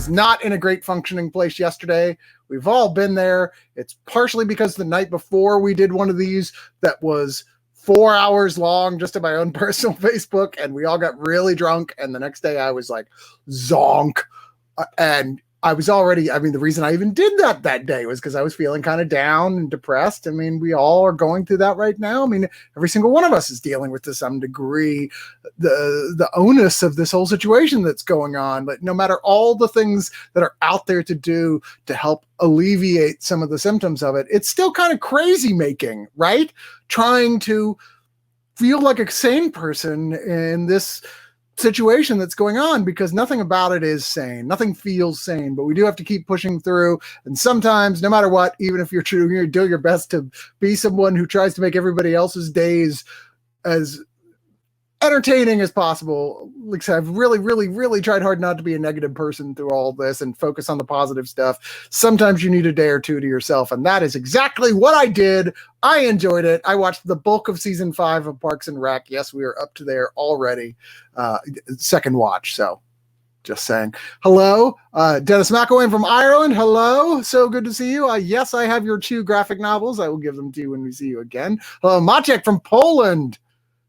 was not in a great functioning place yesterday. We've all been there. It's partially because the night before we did one of these that was 4 hours long just on my own personal Facebook, and we all got really drunk. And the next day I was like zonk. And I was already, the reason I even did that day was because I was feeling kind of down and depressed. We all are going through that right now. Every single one of us is dealing with to some degree the onus of this whole situation that's going on. But no matter all the things that are out there to do to help alleviate some of the symptoms of it, it's still kind of crazy making, right? Trying to feel like a sane person in this situation that's going on, because nothing about it is sane. Nothing feels sane, but we do have to keep pushing through. And sometimes, no matter what, even if you're doing your best to be someone who tries to make everybody else's days as entertaining as possible. Like I've really tried hard not to be a negative person through all this and focus on the positive stuff. Sometimes you need a day or two to yourself, and that is exactly what I did. I enjoyed it. I watched the bulk of season 5 of Parks and Rec. Yes, we are up to there already. Second watch, so just saying. Hello, Dennis McElwain from Ireland. Hello, so good to see you. Yes, I have your 2 graphic novels. I will give them to you when we see you again. Hello, Maciek from Poland.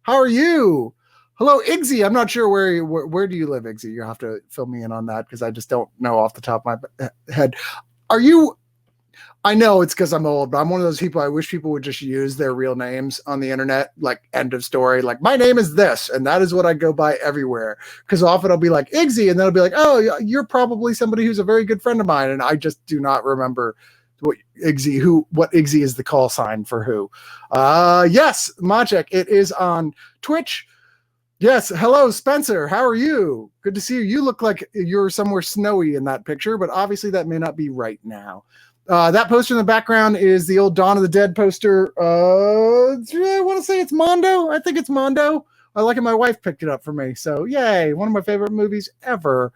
How are you? Hello, Igzy. I'm not sure where do you live, Igzy? You'll have to fill me in on that because I just don't know off the top of my head. Are you? I know it's because I'm old, but I'm one of those people. I wish people would just use their real names on the internet. Like, end of story. Like, my name is this, and that is what I go by everywhere. Because often I'll be like Igzy, and then I'll be like, oh, you're probably somebody who's a very good friend of mine, and I just do not remember what Igzy is the call sign for who. Yes, Maciek, it is on Twitch. Yes, hello, Spencer. How are you? Good to see you. You look like you're somewhere snowy in that picture, but obviously that may not be right now. That poster in the background is the old Dawn of the Dead poster. I want to say it's Mondo. I think it's Mondo. I like it. My wife picked it up for me. So yay, one of my favorite movies ever.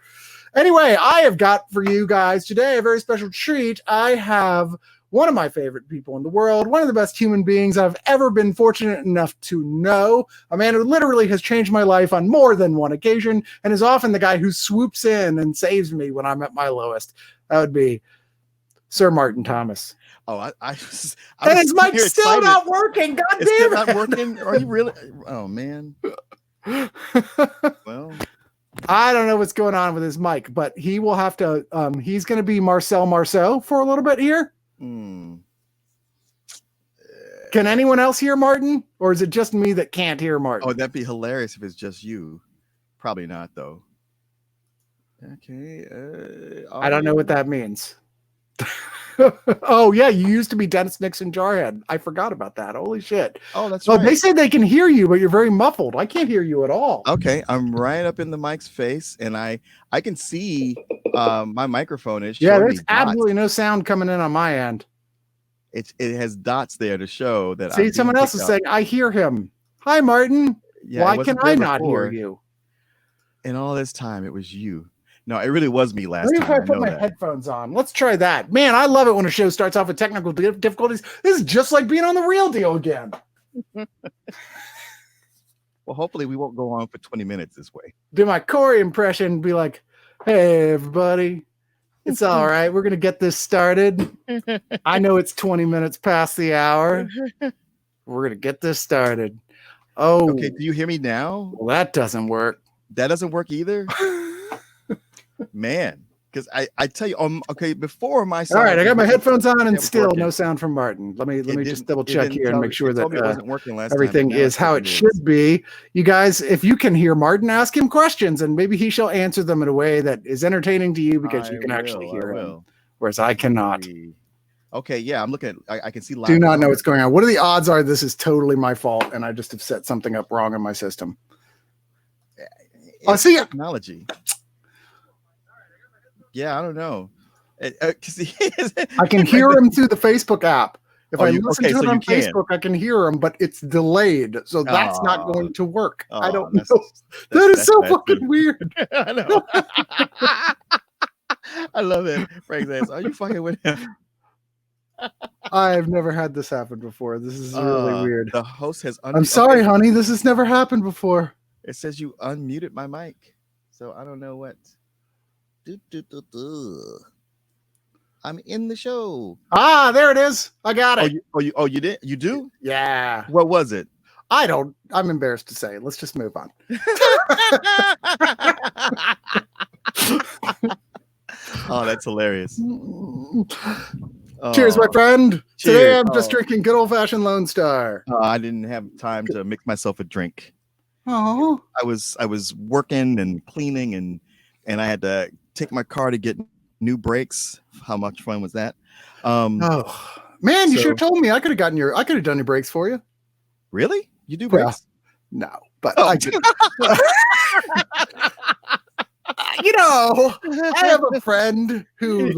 Anyway, I have got for you guys today a very special treat. I have one of my favorite people in the world, one of the best human beings I've ever been fortunate enough to know, a man who literally has changed my life on more than one occasion and is often the guy who swoops in and saves me when I'm at my lowest. That would be Sir Martin Thomas. Oh, and his mic's still not working. God it's damn still it. Not working? Are you really? Oh, man. Well, I don't know what's going on with his mic, but he will have to, he's going to be Marcel Marceau for a little bit here. Can anyone else hear Martin, or is it just me that can't hear Martin? Oh, that'd be hilarious if it's just you. Probably not, though. Okay. I don't know what that means. Oh yeah, you used to be Dennis Nixon Jarhead. I forgot about that. Holy shit. Oh, that's right. They say they can hear you, but you're very muffled. I can't hear you at all. Okay, I'm right up in the mic's face, and I can see my microphone is showing there's absolutely no sound coming in on my end. It has dots there to show that. See, someone else is saying I hear him. Hi, Martin. Yeah, why can I not hear you? In all this time, it was you. No, it really was me last time. Maybe if I put my headphones on. Let's try that. Man, I love it when a show starts off with technical difficulties. This is just like being on The Real Deal again. Well, hopefully we won't go on for 20 minutes this way. Do my Corey impression and be like, hey, everybody. It's all right. We're going to get this started. I know it's 20 minutes past the hour. We're going to get this started. Oh. Okay, do you hear me now? Well, that doesn't work. That doesn't work either? Man, because I tell you, okay, before my all right, I got my headphones on and still no sound from Martin. Let me just double check here and make sure that it wasn't working last everything is how it should be. You guys, if you can hear Martin, ask him questions and maybe he shall answer them in a way that is entertaining to you because you can actually hear him, whereas I cannot. Okay, yeah, I'm looking at. I can see. Do not know what's going on. What are the odds? Are this is totally my fault and I just have set something up wrong in my system? See technology. Yeah, I don't know. I can hear him through the Facebook app. If I listen to it on Facebook, I can hear him, but it's delayed. So that's not going to work. I don't know. That is so fucking weird. I know. I love it. Frank says, are you fucking with him? I've never had this happen before. This is really weird. The host has I'm sorry, honey. This has never happened before. It says you unmuted my mic. So I don't know what. I'm in the show. Ah, there it is. I got it. You did? You do? Yeah. What was it? I'm embarrassed to say. Let's just move on. Oh, that's hilarious. Cheers, my friend. Cheers. Today I'm just drinking good old-fashioned Lone Star. I didn't have time to mix myself a drink. Oh, I was working and cleaning and I had to take my car to get new brakes. How much fun was that? Oh man, you should have told me. I could have done your brakes for you. Really? You do brakes? No, but I did. I have a friend who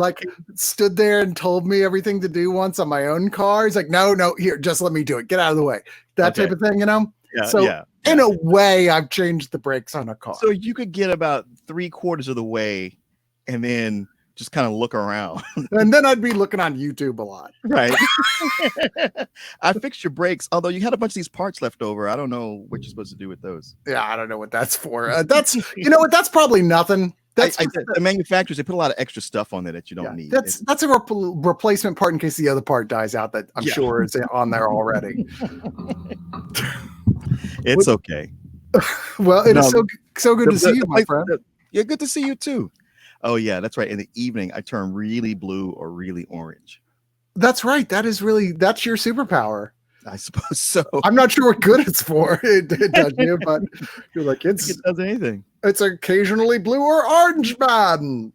stood there and told me everything to do once on my own car. He's like, no, here, just let me do it. Get out of the way. That type of thing, Yeah, so in a way, I've changed the brakes on a car. So you could get about 3/4 of the way and then just kind of look around. And then I'd be looking on YouTube a lot. Right. I fixed your brakes, although you had a bunch of these parts left over. I don't know what you're supposed to do with those. Yeah, I don't know what that's for. That's that's probably nothing. That's the manufacturers, they put a lot of extra stuff on there that you don't need. That's a replacement part in case the other part dies out that I'm sure is on there already. It's okay. Well, it is so good to see you, my friend. Yeah, good to see you too. Oh yeah, that's right. In the evening, I turn really blue or really orange. That's right. That's your superpower. I suppose so. I'm not sure what good it's for. It does you, but you're like it does anything. It's occasionally blue or orange, man.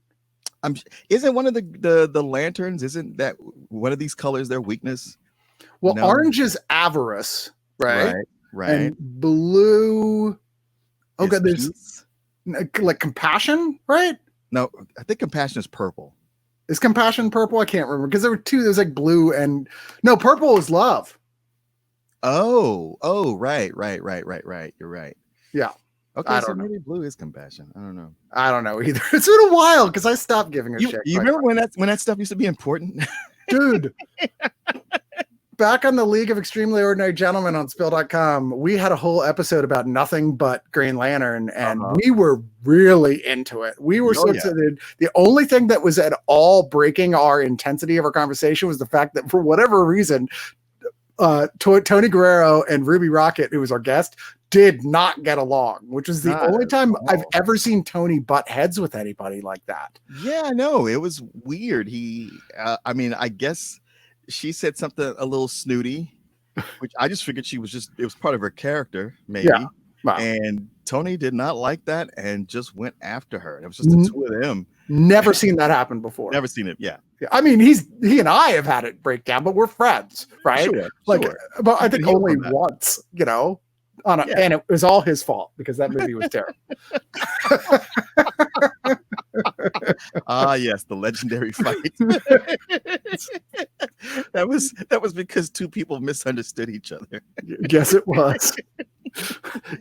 Isn't one of the lanterns? Isn't that one of these colors their weakness? Well, orange is avarice, right? Right. And blue. Oh god, there's like compassion, right? No, I think compassion is purple. Is compassion purple? I can't remember because there were two. There's like blue and purple is love. Oh, right. You're right. Yeah. Okay, so maybe blue is compassion. I don't know. I don't know either. It's been a while because I stopped giving a shit. You remember when that stuff used to be important? Dude. Back on the League of Extremely Ordinary Gentlemen on Spill.com, we had a whole episode about nothing but Green Lantern, and we were really into it. We were the only thing that was at all breaking our intensity of our conversation was the fact that for whatever reason, Tony Guerrero and Ruby Rocket, who was our guest, did not get along, which was the only time I've ever seen Tony butt heads with anybody like that. Yeah, no, it was weird. I guess she said something a little snooty, which I just figured it was part of her character, maybe. Yeah. Wow. And Tony did not like that and just went after her. It was just the two of them. Never seen that happen before. Never seen it. Yeah. I mean, he and I have had it break down, but we're friends, right? Sure. But I think only once, and it was all his fault because that movie was terrible. Yes, the legendary fight. That was because two people misunderstood each other. Yes, it was.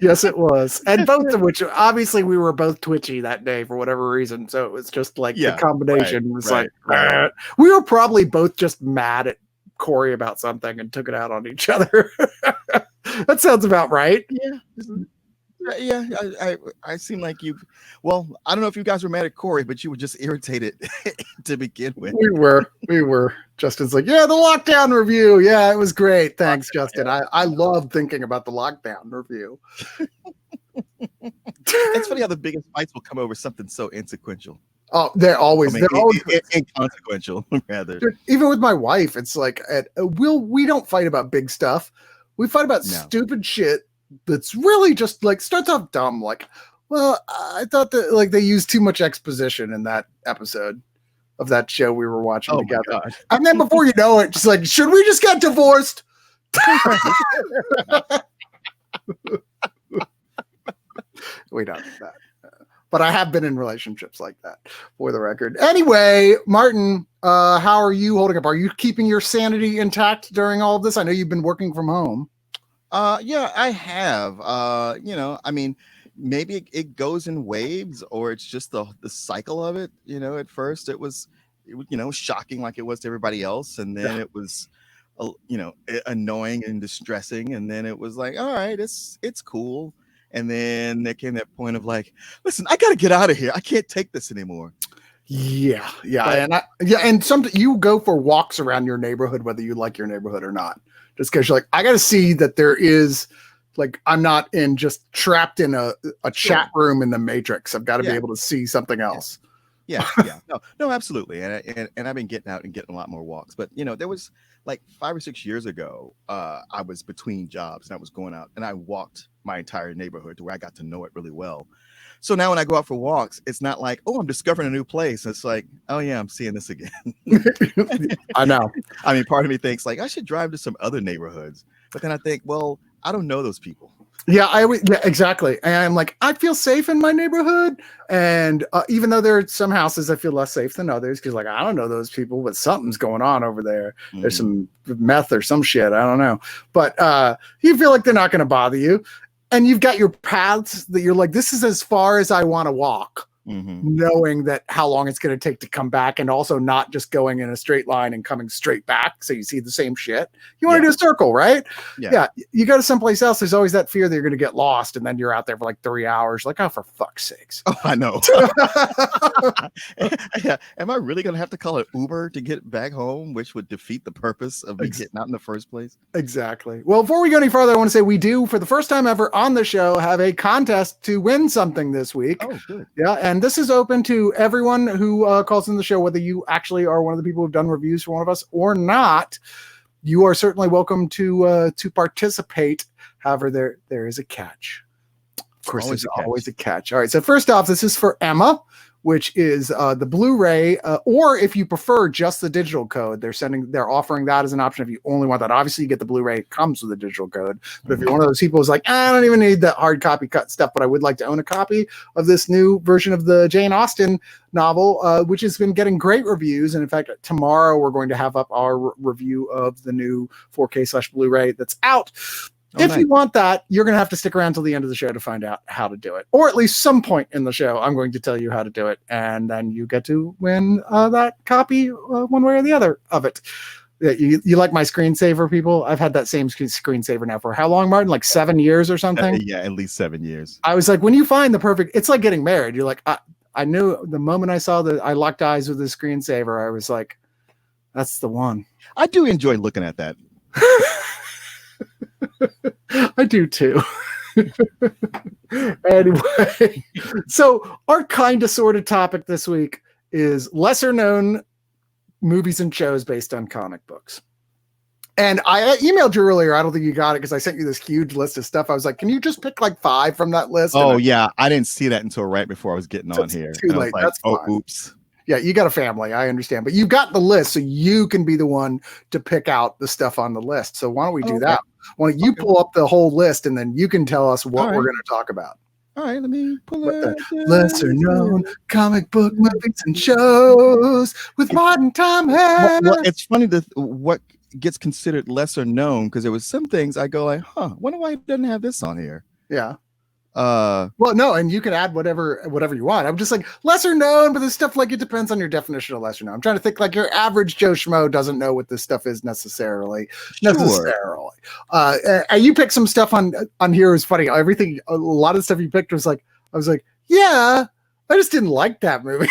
Yes, it was. And both of which, obviously, we were both twitchy that day for whatever reason. So it was just like the combination was right. We were probably both just mad at Corey about something and took it out on each other. That sounds about right. Yeah. I seem like you. Well, I don't know if you guys were mad at Corey, but you were just irritated to begin with. We were. Justin's like, yeah, the lockdown review. Yeah, it was great. Thanks, Justin. I love thinking about the lockdown review. It's funny how the biggest fights will come over something so inconsequential. Oh, they're always inconsequential, rather. Even with my wife, it's like we don't fight about big stuff. We fight about stupid shit that's really just like starts off dumb. Like, well, I thought that they used too much exposition in that episode of that show we were watching together. And then before you know it, just like, should we just get divorced? We don't do that. But I have been in relationships like that, for the record. Anyway, Martin, how are you holding up? Are you keeping your sanity intact during all of this? I know you've been working from home. Yeah, I have. I mean, maybe it goes in waves, or it's just the cycle of it. At first it was shocking like it was to everybody else, and then it was annoying and distressing, and then it was like, all right, it's cool. And then there came that point of like, listen, I got to get out of here. I can't take this anymore. Yeah, But and some you go for walks around your neighborhood whether you like your neighborhood or not, just because you're like, I got to see that there is, like, I'm not in just trapped in a chat room in the Matrix. I've got to be able to see something else. Yeah, no, absolutely, and I've been getting out and getting a lot more walks. But there was like 5 or 6 years ago, I was between jobs and I was going out and I walked my entire neighborhood to where I got to know it really well. So now when I go out for walks, it's not like, oh, I'm discovering a new place. It's like, oh yeah, I'm seeing this again. I know. I mean, part of me thinks like I should drive to some other neighborhoods, but then I think, well, I don't know those people. Yeah, exactly. And I'm like, I feel safe in my neighborhood. And even though there are some houses I feel less safe than others, because like, I don't know those people, but something's going on over there. Mm-hmm. There's some meth or some shit. I don't know. But you feel like they're not going to bother you. And you've got your paths that you're like, this is as far as I want to walk. Knowing that how long it's going to take to come back, and also not just going in a straight line and coming straight back so you see the same shit. You want to do a circle, right? Yeah. You go to someplace else, there's always that fear that you're going to get lost, and then you're out there for like 3 hours, like, oh, for fuck's sakes. Oh, I know. Yeah. Am I really going to have to call an Uber to get back home, which would defeat the purpose of me getting out in the first place? Exactly. Well, before we go any further, I want to say we do, for the first time ever on the show, have a contest to win something this week. Oh, good. Yeah, and this is open to everyone who calls in the show, whether you actually are one of the people who've done reviews for one of us or not. You are certainly welcome to participate. However, there is a catch. Of course, there's always a catch. All right. So first off, this is for Emma, which is the Blu-ray, or if you prefer just the digital code, they're offering that as an option if you only want that. Obviously, you get the Blu-ray, it comes with a digital code. But if you're one of those people who's like, I don't even need that hard copy cut stuff, but I would like to own a copy of this new version of the Jane Austen novel, which has been getting great reviews. And in fact, tomorrow we're going to have up our review of the new 4K/Blu-ray that's out. If you want that, you're going to have to stick around till the end of the show to find out how to do it. Or at least some point in the show, I'm going to tell you how to do it. And then you get to win that copy one way or the other of it. You like my screensaver, people? I've had that same screensaver now for how long, Martin? Like 7 years or something? Yeah, at least 7 years. I was like, when you find the perfect, it's like getting married. You're like, I knew the moment I saw that I locked eyes with the screensaver, I was like, that's the one. I do enjoy looking at that. I do too. Anyway, so our kind of sort of topic this week is lesser known movies and shows based on comic books. And I emailed you earlier. I don't think you got it because I sent you this huge list of stuff. I was like, can you just pick like 5 from that list? Oh, yeah. I didn't see that until right before I was getting on here. Too late. Like, that's fine. Oops. Yeah, you got a family. I understand. But you've got the list, so you can be the one to pick out the stuff on the list. So why don't we do that? Why don't you pull up the whole list, and then you can tell us what we're going to talk about. All right, let me pull it. Lesser known comic book movies and shows with Martin Tom Harris. Well, it's funny what gets considered lesser known, because there was some things I go like, wonder why it doesn't have this on here. Yeah. Well, no, and you can add whatever you want. I'm just like lesser known, but this stuff, like, it depends on your definition of lesser known. I'm trying to think, like, your average Joe Schmo doesn't know what this stuff is necessarily. Sure. And you picked some stuff on here. It was funny. Everything, a lot of the stuff you picked was like, I was like, yeah, I just didn't like that movie.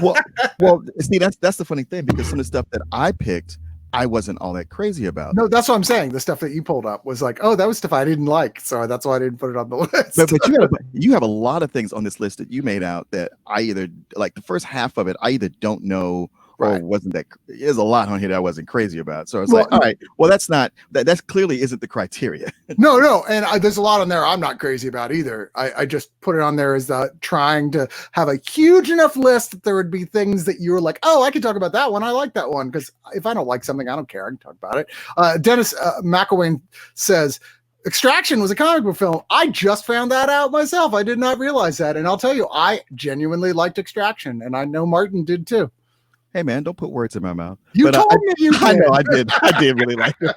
well, see, that's the funny thing, because some of the stuff that I picked, I wasn't all that crazy about. No, that's what I'm saying. The stuff that you pulled up was like, oh, that was stuff I didn't like, so that's why I didn't put it on the list. But you have a lot of things on this list that you made out that I either, like, the first half of it, I either don't know or wasn't that. There's a lot on here that I wasn't crazy about. So I was like, all right, well, that's clearly isn't the criteria. No, and there's a lot on there I'm not crazy about either. I just put it on there as trying to have a huge enough list that there would be things that you were like, oh, I can talk about that one. I like that one, because if I don't like something, I don't care. I can talk about it. Dennis McElwain says, Extraction was a comic book film. I just found that out myself. I did not realize that. And I'll tell you, I genuinely liked Extraction, and I know Martin did too. Hey man, don't put words in my mouth. You told me you did. I know I did. I did really like it.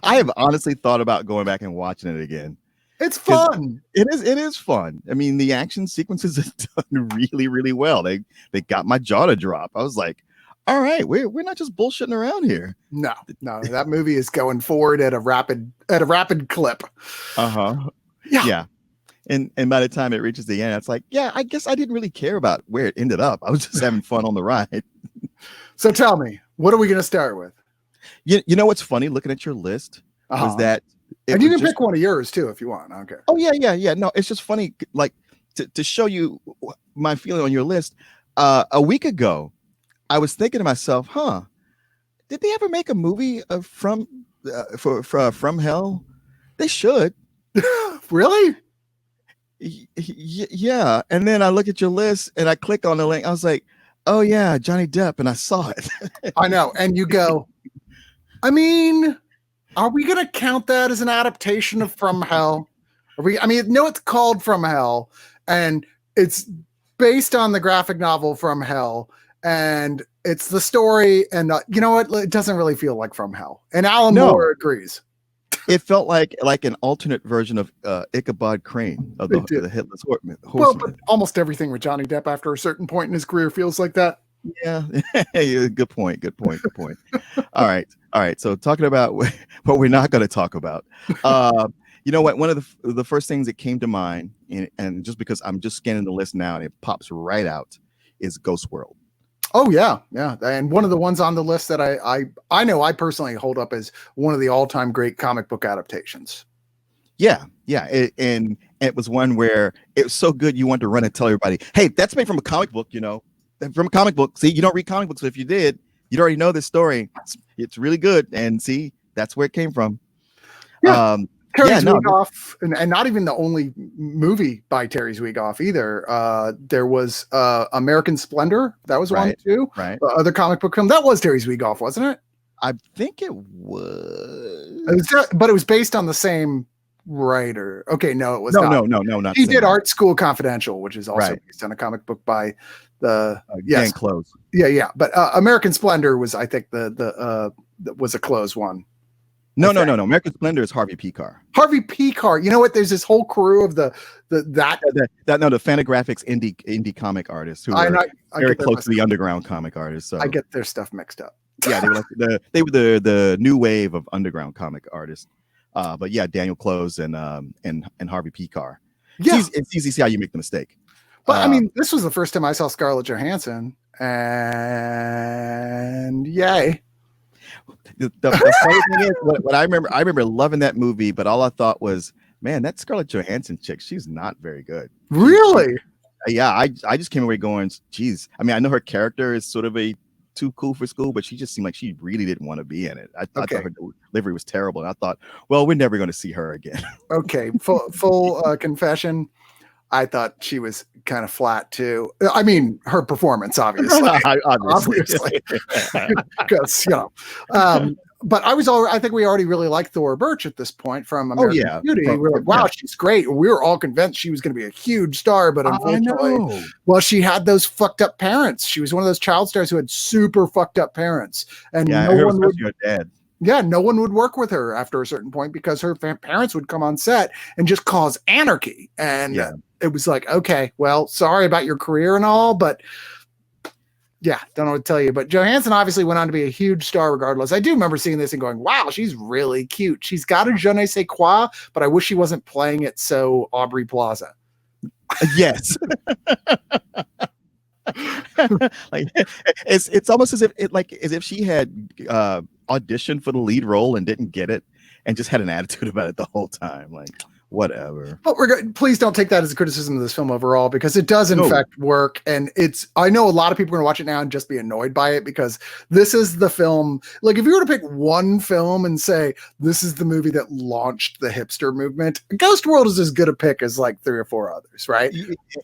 I have honestly thought about going back and watching it again. It's fun. It is fun. I mean, the action sequences are done really, really well. They got my jaw to drop. I was like, all right, we're not just bullshitting around here. No, that movie is going forward at a rapid clip. Yeah. And by the time it reaches the end, it's like, yeah, I guess I didn't really care about where it ended up. I was just having fun on the ride. So tell me, what are we going to start with? You know what's funny? Looking at your list was that and you can pick one of yours too if you want. I don't care. Oh yeah. No, it's just funny, like to show you my feeling on your list. A week ago, I was thinking to myself, did they ever make a movie from Hell? They should. Really? Yeah. And then I look at your list and I click on the link. I was like, oh yeah, Johnny Depp, and I saw it. I know. And you go, I mean, are we going to count that as an adaptation of From Hell? No, it's called From Hell, and it's based on the graphic novel From Hell, and it's the story. And you know what? It doesn't really feel like From Hell. And Alan Moore agrees. It felt like an alternate version of Ichabod Crane of the Headless Horseman. Well, but almost everything with Johnny Depp after a certain point in his career feels like that. Yeah. Good point. All right. So talking about what we're not going to talk about. You know what? One of the first things that came to mind, and just because I'm just scanning the list now and it pops right out, is Ghost World. Oh yeah. And one of the ones on the list that I know I personally hold up as one of the all-time great comic book adaptations. Yeah. And it was one where it was so good you wanted to run and tell everybody, hey, that's made from a comic book, from a comic book. See, you don't read comic books, so if you did, you'd already know this story. It's really good, and see, that's where it came from. Yeah. Terry Zwigoff, and not even the only movie by Terry Zwigoff either. There was American Splendor. That was one too. Right. The other comic book film that was Terry Zwigoff, wasn't it? I think it was. But it was based on the same writer. Okay, no, it was not. No. He did Art School Confidential, which is also based on a comic book by the Dan Close. Yeah. But American Splendor was, I think, the was a closed one. No. American Splendor is Harvey Picar. Harvey Picar. You know what? There's this whole crew of the Fantagraphics indie comic artists who are very close to the underground comic artists. So I get their stuff mixed up. Yeah, they were the new wave of underground comic artists. But yeah, Daniel Close and Harvey Picar. Yeah, it's easy to see how you make the mistake. But this was the first time I saw Scarlett Johansson, and yay. The funny thing is, what I remember loving that movie, but all I thought was, man, that Scarlett Johansson chick, she's not very good. Really? I just came away going, geez. I mean, I know her character is sort of too cool for school, but she just seemed like she really didn't want to be in it. I thought her delivery was terrible, and I thought, well, we're never going to see her again. Okay, full confession. I thought she was kind of flat too. I mean, her performance, obviously, obviously, because but I think we already really liked Thora Birch at this point from American Beauty. We're like, wow, she's great. We were all convinced she was going to be a huge star, but unfortunately, well, she had those fucked up parents. She was one of those child stars who had super fucked up parents, and no one would. Dad. Yeah, no one would work with her after a certain point because her parents would come on set and just cause anarchy. And it was like, okay, well, sorry about your career and all, but yeah, don't know what to tell you. But Johansson obviously went on to be a huge star regardless. I do remember seeing this and going, wow, she's really cute. She's got a je ne sais quoi, but I wish she wasn't playing it so Aubrey Plaza. Yes. Like it's almost as if she had auditioned for the lead role and didn't get it and just had an attitude about it the whole time. Like, whatever. But please don't take that as a criticism of this film overall, because it does in fact work. And I know a lot of people are going to watch it now and just be annoyed by it, because this is the film. Like, if you were to pick one film and say, this is the movie that launched the hipster movement, Ghost World is as good a pick as like 3 or 4 others, right?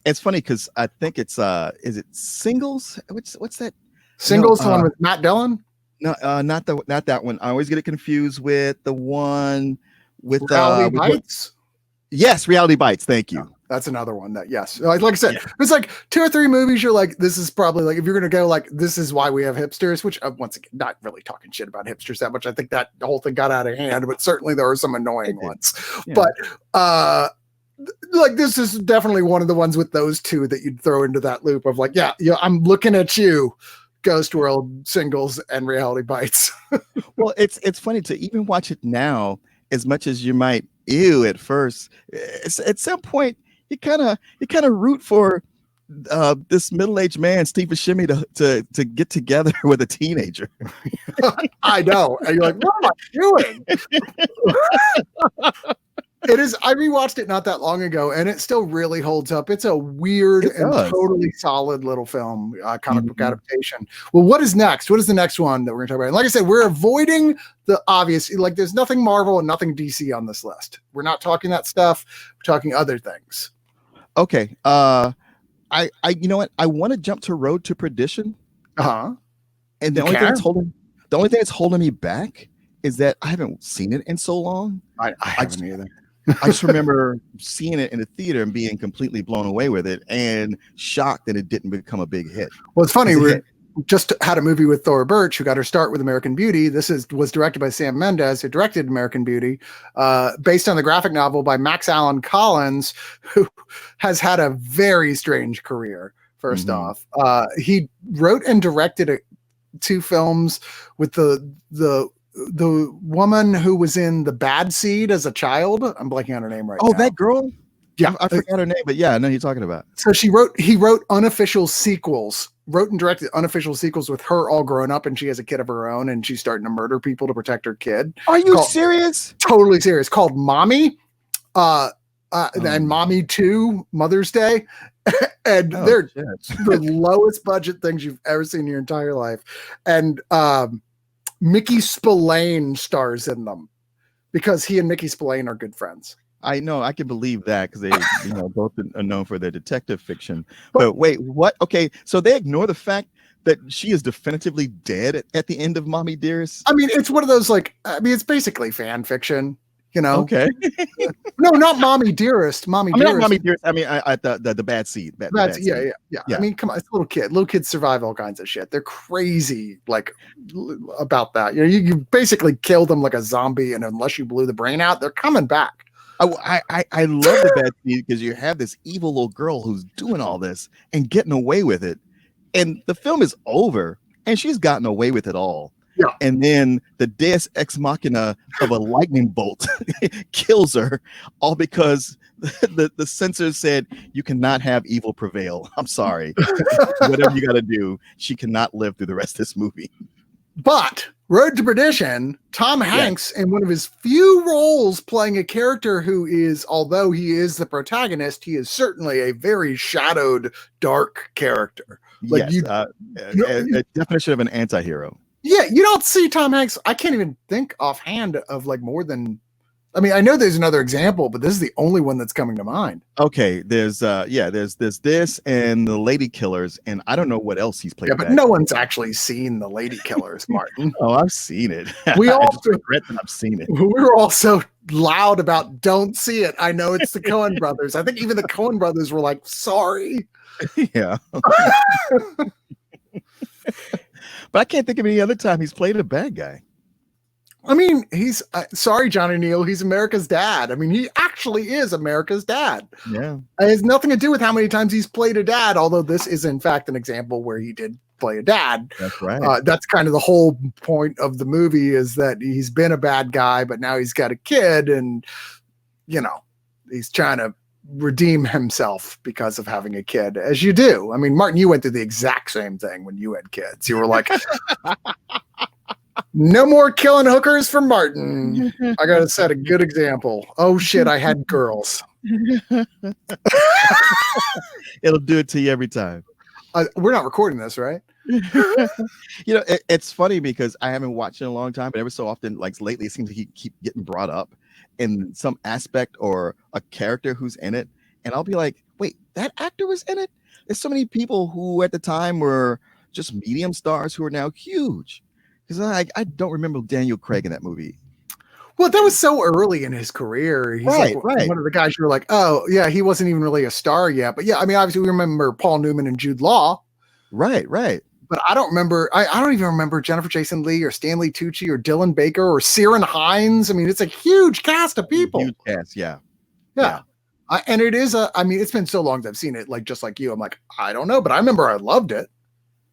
It's funny because I think it's, is it Singles? What's that? Singles, the one with Matt Dillon? No, not that one. I always get it confused with the one with Reality Bites. Yes, Reality Bites. Thank you. That's another one that, yes. Like I said, it's like 2 or 3 movies. You're like, this is probably like, if you're going to go like, this is why we have hipsters, which once again, not really talking shit about hipsters that much. I think that the whole thing got out of hand, but certainly there are some annoying ones. Yeah. But like, this is definitely one of the ones with those 2 that you'd throw into that loop of like, I'm looking at you, Ghost World, Singles, and Reality Bites. Well, it's funny to even watch it now, as much as you might ew at first. At some point, you kind of root for this middle-aged man, Steve Buscemi, to get together with a teenager. I know. And you're like, what am I doing? It is. I rewatched it not that long ago, and it still really holds up. It's a weird and totally solid little film, comic book adaptation. Well, what is next? What is the next one that we're going to talk about? And like I said, we're avoiding the obvious. Like, there's nothing Marvel and nothing DC on this list. We're not talking that stuff. We're talking other things. Okay. You know what? I want to jump to Road to Perdition. And the only thing that's holding me back is that I haven't seen it in so long. I haven't either. I just remember seeing it in the theater and being completely blown away with it and shocked that it didn't become a big hit. Well, it's funny. We just had a movie with Thora Birch, who got her start with American Beauty. This was directed by Sam Mendes, who directed American Beauty, based on the graphic novel by Max Allan Collins, who has had a very strange career. First off, he wrote and directed 2 films with the woman who was in The Bad Seed as a child. I'm blanking on her name right now. Oh, that girl? Yeah. I forgot her name, but yeah, I know who you're talking about. So he wrote unofficial sequels, wrote and directed unofficial sequels with her all grown up, and she has a kid of her own, and she's starting to murder people to protect her kid. Are you serious? Totally serious. Called Mommy. And Mommy 2, Mother's Day. And they're the lowest budget things you've ever seen in your entire life. And Mickey Spillane stars in them because he and Mickey Spillane are good friends. I know, I can believe that because they both are known for their detective fiction. But wait, what? Okay, so they ignore the fact that she is definitively dead at the end of Mommy Dearest. I mean, it's one of those it's basically fan fiction. Okay. No, not Mommy Dearest. Mommy Dearest. Not Mommy Dearest. I mean, the Bad Seed. Bad Seed. Yeah. I mean, come on, it's a little kid. Little kids survive all kinds of shit. They're crazy, about that. You basically kill them like a zombie, and unless you blew the brain out, they're coming back. I love the Bad Seed because you have this evil little girl who's doing all this and getting away with it, and the film is over, and she's gotten away with it all. Yeah. And then the Deus Ex Machina of a lightning bolt kills her, all because the censors said you cannot have evil prevail. I'm sorry. Whatever you got to do, she cannot live through the rest of this movie. But Road to Perdition, Tom Hanks, in one of his few roles, playing a character who is, although he is the protagonist, he is certainly a very shadowed, dark character. A definition of an anti-hero. Yeah, you don't see Tom Hanks. I can't even think offhand of more than. I mean, I know there's another example, but this is the only one that's coming to mind. Okay, there's this and the Lady Killers, and I don't know what else he's played. Yeah, but no one's actually seen the Lady Killers, Martin. Oh, I've seen it. We all regret that I've seen it. We were all so loud about don't see it. I know it's the Coen brothers. I think even the Coen brothers were like, sorry. Yeah. But I can't think of any other time he's played a bad guy. I mean, he's sorry, Johnny Neal. He's America's dad. I mean, he actually is America's dad. Yeah. It has nothing to do with how many times he's played a dad, although this is, in fact, an example where he did play a dad. That's right. That's kind of the whole point of the movie, is that he's been a bad guy, but now he's got a kid, and, he's trying to redeem himself because of having a kid, as you do. I mean, Martin, you went through the exact same thing when you had kids. You were like, no more killing hookers for Martin. I gotta set a good example. Oh shit, I had girls. It'll do it to you every time. We're not recording this, right? It's funny because I haven't watched it in a long time, but every so often, like lately, it seems to keep getting brought up in some aspect or a character who's in it, and I'll be like, wait, that actor was in it? There's so many people who at the time were just medium stars who are now huge, because I don't remember Daniel Craig in that movie. Well, that was so early in his career. He's right. One of the guys you were like, oh yeah, he wasn't even really a star yet. But yeah, I mean, obviously we remember Paul Newman and Jude Law. Right. But I don't remember. I don't even remember Jennifer Jason Leigh or Stanley Tucci or Dylan Baker or Ciarán Hinds. I mean, it's a huge cast of people. Huge cast, yeah. And it is I mean, it's been so long that I've seen it. Like just like you, I'm like, I don't know, but I remember I loved it.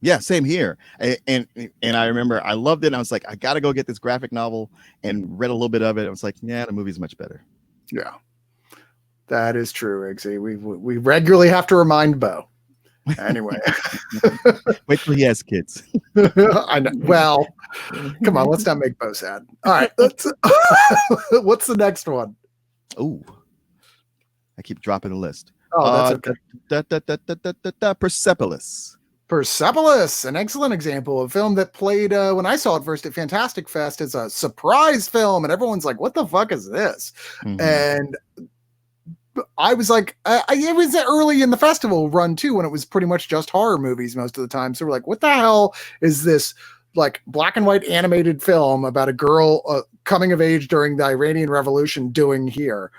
Yeah, same here. And I remember I loved it. And I was like, I got to go get this graphic novel, and read a little bit of it. I was like, yeah, the movie's much better. Yeah. That is true, Iggsy. We regularly have to remind Bo. Anyway. Wait till he has kids. I know. Well, come on, let's not make Bo sad. All right, what's the next one? Ooh, I keep dropping the list. Oh, that's okay. Persepolis. Persepolis, an excellent example of a film that played when I saw it first at Fantastic Fest as a surprise film, and everyone's like, "What the fuck is this?" Mhm. And I was like, it was early in the festival run too, when it was pretty much just horror movies most of the time. So we're like, what the hell is this like black and white animated film about a girl coming of age during the Iranian Revolution doing here?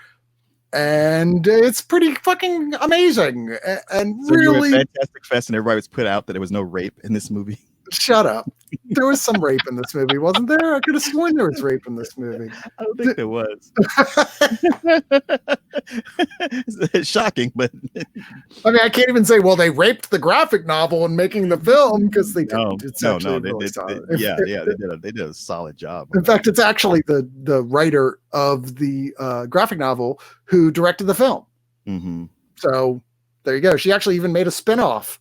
And it's pretty fucking amazing. And So you were really, at Fantastic Fest and everybody was put out that there was no rape in this movie. shut up. There was some rape in this movie, wasn't there? I could have sworn there was rape in this movie. I don't think there was. It's shocking, but I mean, I can't even say, well, they raped the graphic novel in making the film, because they no, didn't. It's no, actually they really did. solid. They did a solid job. In fact, it's actually the writer of the graphic novel who directed the film. Mm-hmm. So there you go. She actually even made a spinoff.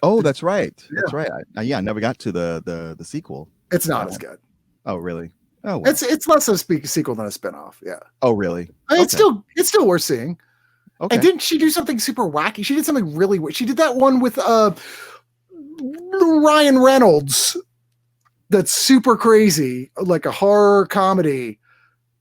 Oh, that's right. Yeah. That's right. I never got to the sequel. It's not as good. Oh, really? Oh, well. It's less of a sequel than a spinoff. Yeah. Oh, really? It's still worth seeing. Okay. And didn't she do something super wacky? She did something really weird. She did that one with Ryan Reynolds that's super crazy, like a horror comedy.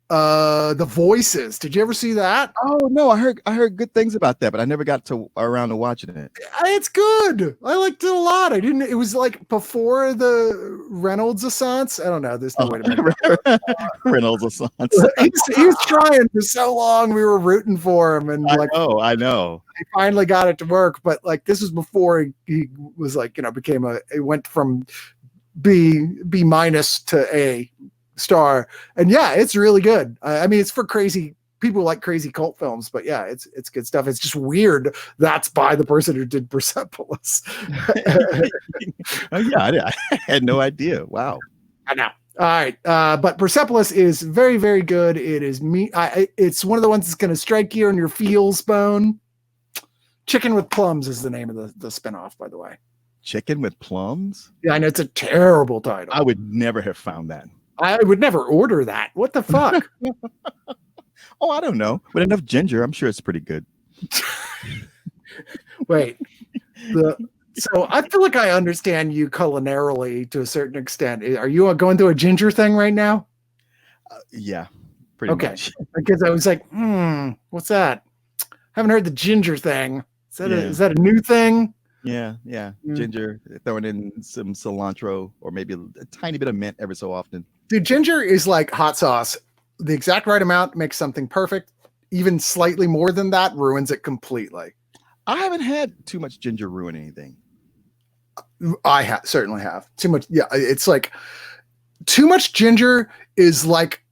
The Voices. Did you ever see that? Oh no, I heard good things about that, but I never got around to watching it. It's good. I liked it a lot. It was like before the Reynolds Assance. I don't know. There's no way to make it. Reynolds Assance. he was trying for so long. We were rooting for him, and I know. He finally got it to work. But like, this was before he was like, it went from B minus to A star. And yeah, it's really good. I mean, it's for crazy people who like crazy cult films, but yeah, it's good stuff. It's just weird that's by the person who did Persepolis. Oh yeah, I had no idea. Wow. I know. All right, but Persepolis is very, very good. It is it's one of the ones that's going to strike you in your feels bone. Chicken with Plums is the name of the spinoff, by the way. Chicken with Plums? Yeah, I know, it's a terrible title. I would never have found that. I would never order that. What the fuck? Oh, I don't know. With enough ginger, I'm sure it's pretty good. Wait. So I feel like I understand you culinarily to a certain extent. Are you going through a ginger thing right now? Yeah, pretty much. Because I was like, what's that? Haven't heard the ginger thing. Is that a new thing? Yeah. Ginger, throwing in some cilantro or maybe a tiny bit of mint every so often. Dude, ginger is like hot sauce. The exact right amount makes something perfect. Even slightly more than that ruins it completely. I haven't had too much ginger ruin anything. I certainly have. Too much. Yeah, it's like too much ginger is like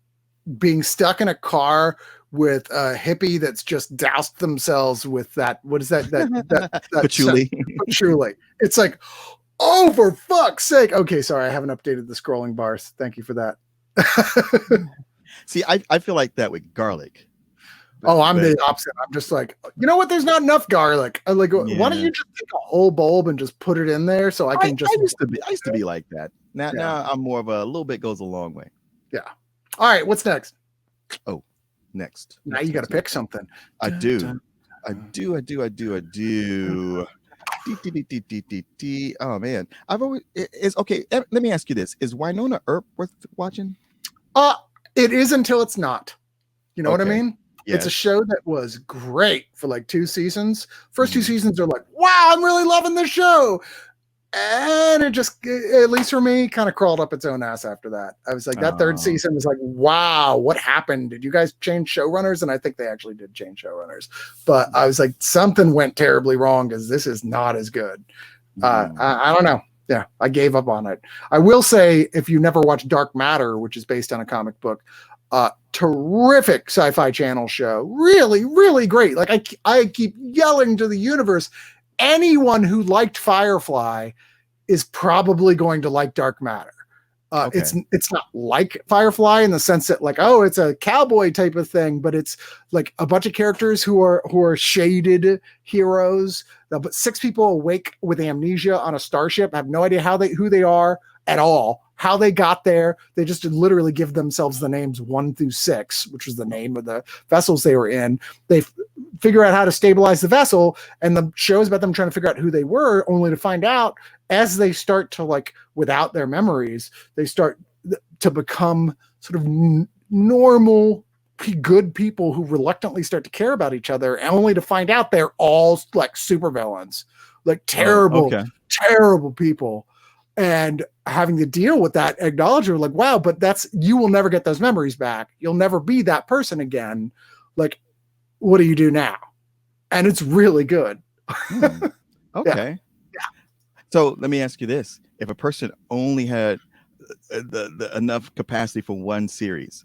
being stuck in a car with a hippie that's just doused themselves with that. What is that? That patchouli. Patchouli. It's like, oh, for fuck's sake. Okay, sorry, I haven't updated the scrolling bars. Thank you for that. See, I feel like that with garlic. I'm the opposite. I'm just like, you know what? There's not enough garlic. I'm like, why don't you just take a whole bulb and just put it in there so I can just. I used to be like that. Now I'm more of a little bit goes a long way. Yeah. All right. What's next? Oh, next. Now you got to pick something. I do. Oh man, I've always is okay. Let me ask you this: is Winona Earp worth watching? It is until it's not. You know what I mean? Yes. It's a show that was great for like 2 seasons. First 2 seasons are like, wow, I'm really loving this show. And it just, at least for me, kind of crawled up its own ass after that. I was like, that third season was like, wow, what happened? Did you guys change showrunners? And I think they actually did change showrunners. But I was like, something went terribly wrong because this is not as good. I don't know. Yeah, I gave up on it. I will say, if you never watched Dark Matter, which is based on a comic book, terrific Sci-Fi Channel show. Really, really great. Like I keep yelling to the universe, anyone who liked Firefly is probably going to like Dark Matter. Okay. It's not like Firefly in the sense that like, oh, it's a cowboy type of thing, but it's like a bunch of characters who are shaded heroes. But 6 people awake with amnesia on a starship, have no idea who they are at all, how they got there. They just literally give themselves the names 1 through 6, which was the name of the vessels they were in. They figure out how to stabilize the vessel, and the show is about them trying to figure out who they were, only to find out as they start to, like, without their memories, they start to become sort of normal, good people who reluctantly start to care about each other, and only to find out they're all like supervillains, like terrible, terrible people. And having to deal with that, acknowledge it, like, wow, but you will never get those memories back. You'll never be that person again. Like, what do you do now? And it's really good. Okay. Yeah. So let me ask you this. If a person only had the enough capacity for one series,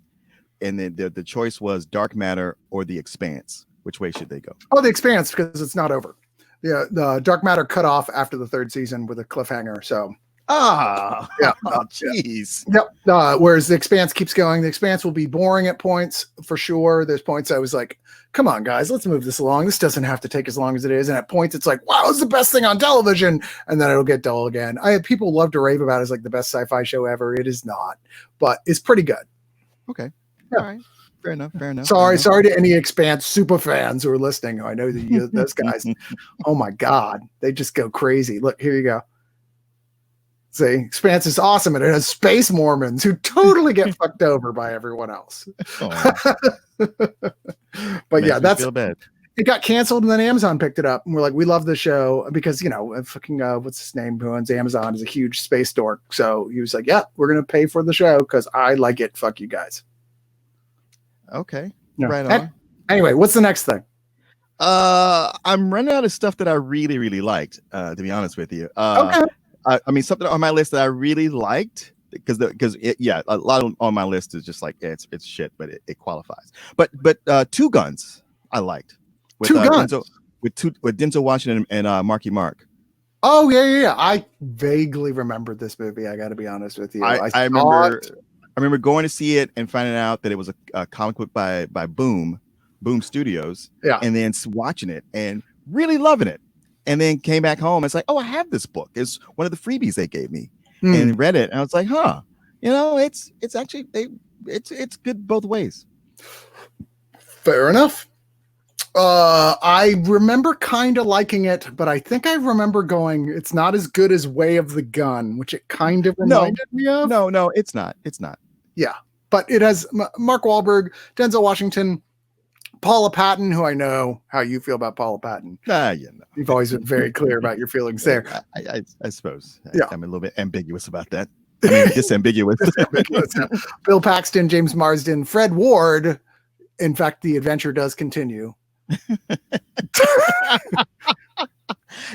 and then the choice was Dark Matter or The Expanse, which way should they go? Oh, The Expanse, because it's not over. Yeah, the Dark Matter cut off after the 3rd season with a cliffhanger. So yeah. Oh, jeez. Yep. Whereas The Expanse keeps going. The Expanse will be boring at points for sure. There's points I was like, come on, guys, let's move this along. This doesn't have to take as long as it is. And at points, it's like, wow, it's the best thing on television. And then it'll get dull again. People love to rave about it as like the best sci-fi show ever. It is not, but it's pretty good. Okay. Yeah. All right. Fair enough. Sorry to any Expanse super fans who are listening. I know that those guys, oh my God, they just go crazy. Look, here you go. See, Expanse is awesome, and it has space Mormons who totally get fucked over by everyone else. But yeah, feel bad. It got canceled, and then Amazon picked it up, and we're like, we love the show because fucking what's his name who owns Amazon is a huge space dork. So he was like, yeah, we're gonna pay for the show because I like it. Fuck you guys. Okay, no. Right on. Anyway, what's the next thing? I'm running out of stuff that I really, really liked. To be honest with you, okay. I mean, something on my list that I really liked because a lot on my list is just like it's shit, but it qualifies. But 2 Guns I liked with 2 Guns with Denzel Washington and Marky Mark. Oh yeah. I vaguely remember this movie. I got to be honest with you. I remember going to see it and finding out that it was a comic book by Boom Studios. Yeah, and then watching it and really loving it. And then came back home. It's like, oh, I have this book. It's one of the freebies they gave me, and read it. And I was like, huh, it's actually it's good both ways. Fair enough. I remember kind of liking it, but I think I remember going, it's not as good as Way of the Gun, which it kind of reminded me of. No, it's not. It's not. Yeah, but it has Mark Wahlberg, Denzel Washington, Paula Patton, who I know how you feel about Paula Patton. You've always been very clear about your feelings there. I suppose. Yeah. I'm a little bit ambiguous about that. I mean, disambiguous. Bill Paxton, James Marsden, Fred Ward. In fact, the adventure does continue.